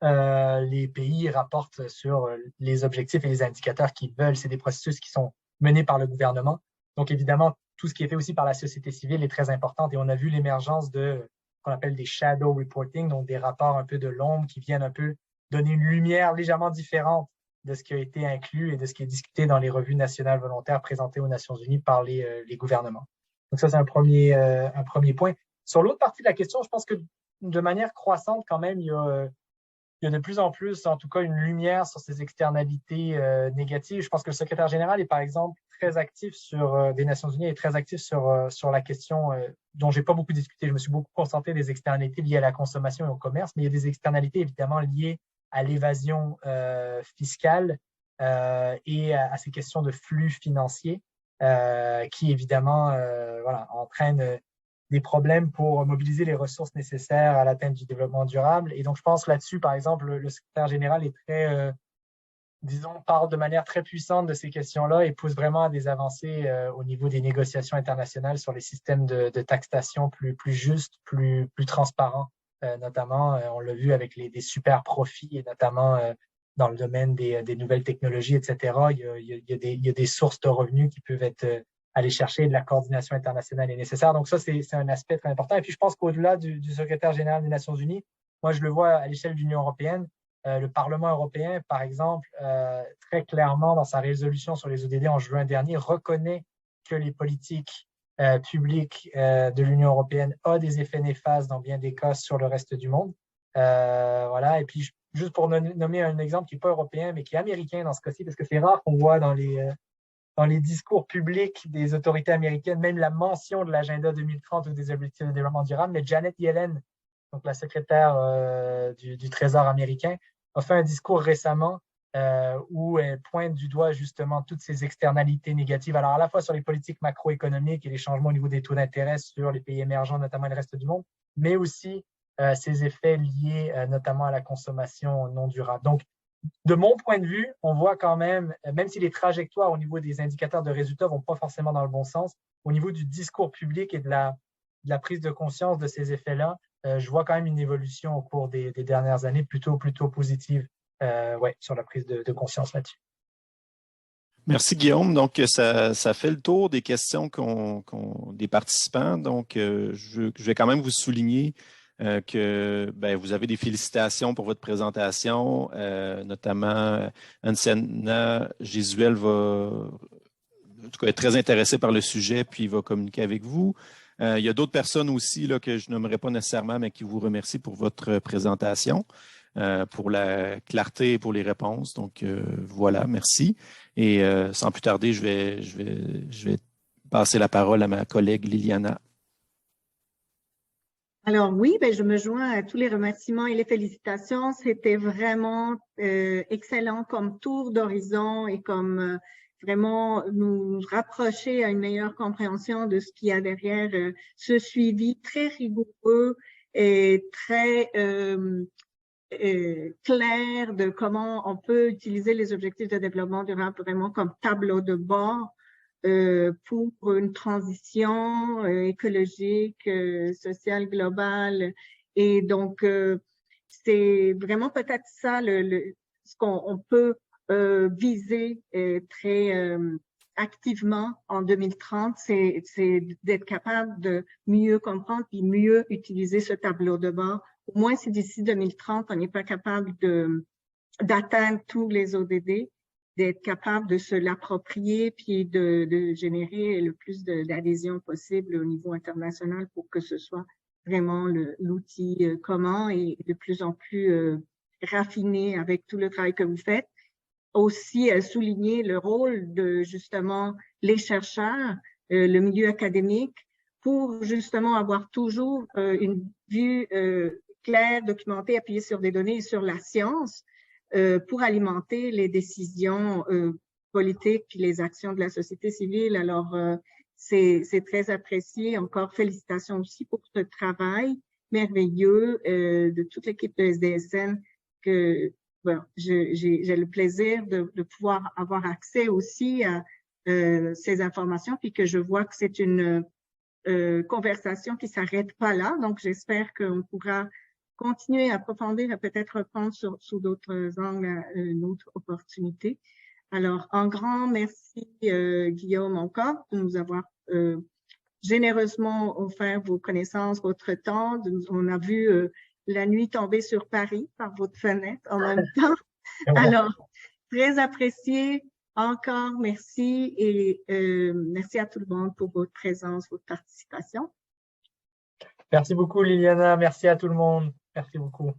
Speaker 2: les pays rapportent sur les objectifs et les indicateurs qu'ils veulent. C'est des processus qui sont menés par le gouvernement. Donc, évidemment, tout ce qui est fait aussi par la société civile est très important. Et on a vu l'émergence de ce qu'on appelle des shadow reporting, donc des rapports un peu de l'ombre qui viennent un peu donner une lumière légèrement différente de ce qui a été inclus et de ce qui est discuté dans les revues nationales volontaires présentées aux Nations Unies par les gouvernements. Donc ça, c'est un premier point. Sur l'autre partie de la question, je pense que de manière croissante, quand même, il y a de plus en plus, en tout cas, une lumière sur ces externalités négatives. Je pense que le secrétaire général est, par exemple, très actif des Nations Unies et très actif sur la question dont j'ai pas beaucoup discuté. Je me suis beaucoup concentré des externalités liées à la consommation et au commerce, mais il y a des externalités évidemment liées à l'évasion fiscale et à ces questions de flux financiers qui, évidemment, entraînent des problèmes pour mobiliser les ressources nécessaires à l'atteinte du développement durable. Et donc, je pense là-dessus, par exemple, le secrétaire général est très, parle de manière très puissante de ces questions-là et pousse vraiment à des avancées au niveau des négociations internationales sur les systèmes de taxation plus justes, plus transparents, notamment, on l'a vu avec des super profits et notamment dans le domaine des nouvelles technologies, etc. Il y a des sources de revenus qui peuvent être aller chercher de la coordination internationale est nécessaire. Donc ça, c'est un aspect très important. Et puis, je pense qu'au-delà du secrétaire général des Nations Unies, moi, je le vois à l'échelle de l'Union européenne, le Parlement européen, par exemple, très clairement, dans sa résolution sur les ODD en juin dernier, reconnaît que les politiques publiques de l'Union européenne ont des effets néfastes dans bien des cas sur le reste du monde. Voilà. Et puis, juste pour nommer un exemple qui n'est pas européen, mais qui est américain dans ce cas-ci, parce que c'est rare qu'on voit dans les discours publics des autorités américaines, même la mention de l'agenda 2030 ou des objectifs de développement durable, mais Janet Yellen, donc la secrétaire du Trésor américain, a fait un discours récemment où elle pointe du doigt justement toutes ces externalités négatives, alors à la fois sur les politiques macroéconomiques et les changements au niveau des taux d'intérêt sur les pays émergents, notamment le reste du monde, mais aussi ces effets liés notamment à la consommation non durable. Donc, de mon point de vue, on voit quand même si les trajectoires au niveau des indicateurs de résultats ne vont pas forcément dans le bon sens, au niveau du discours public et de la prise de conscience de ces effets-là, je vois quand même une évolution au cours des dernières années plutôt positive sur la prise de conscience là-dessus.
Speaker 3: Merci Guillaume. Donc, ça fait le tour des questions des participants. Donc, je vais quand même vous souligner que vous avez des félicitations pour votre présentation, notamment Anciana Jésuel en tout cas, est très intéressée par le sujet puis va communiquer avec vous. Il y a d'autres personnes aussi là, que je nommerai pas nécessairement, mais qui vous remercient pour votre présentation, pour la clarté et pour les réponses. Donc, voilà, merci. Et sans plus tarder, je vais passer la parole à ma collègue Liliana.
Speaker 1: Alors oui, je me joins à tous les remerciements et les félicitations. C'était vraiment excellent comme tour d'horizon et comme vraiment nous rapprocher à une meilleure compréhension de ce qu'il y a derrière ce suivi très rigoureux et très clair de comment on peut utiliser les objectifs de développement durable vraiment comme tableau de bord pour une transition écologique, sociale, globale. Et donc, c'est vraiment peut-être ça ce qu'on peut viser très activement en 2030, c'est d'être capable de mieux comprendre et mieux utiliser ce tableau de bord. Au moins, si d'ici 2030, on n'est pas capable d'atteindre tous les ODD, d'être capable de se l'approprier puis de générer le plus d'adhésion possible au niveau international pour que ce soit vraiment l'outil commun et de plus en plus raffiné avec tout le travail que vous faites. Aussi souligner le rôle de justement les chercheurs, le milieu académique, pour justement avoir toujours une vue claire, documentée, appuyée sur des données et sur la science, pour alimenter les décisions politiques puis les actions de la société civile. Alors, c'est très apprécié. Encore félicitations aussi pour ce travail merveilleux de toute l'équipe de SDSN que j'ai le plaisir de pouvoir avoir accès aussi à ces informations, puis que je vois que c'est une conversation qui s'arrête pas là. Donc, j'espère qu'on pourra continuer à approfondir et peut-être reprendre sous d'autres angles une autre opportunité. Alors, un grand merci, Guillaume, encore, de nous avoir généreusement offert vos connaissances, votre temps. On a vu la nuit tomber sur Paris par votre fenêtre en même temps. Alors, très apprécié. Encore merci et merci à tout le monde pour votre présence, votre participation.
Speaker 2: Merci beaucoup, Liliana. Merci à tout le monde. Merci beaucoup.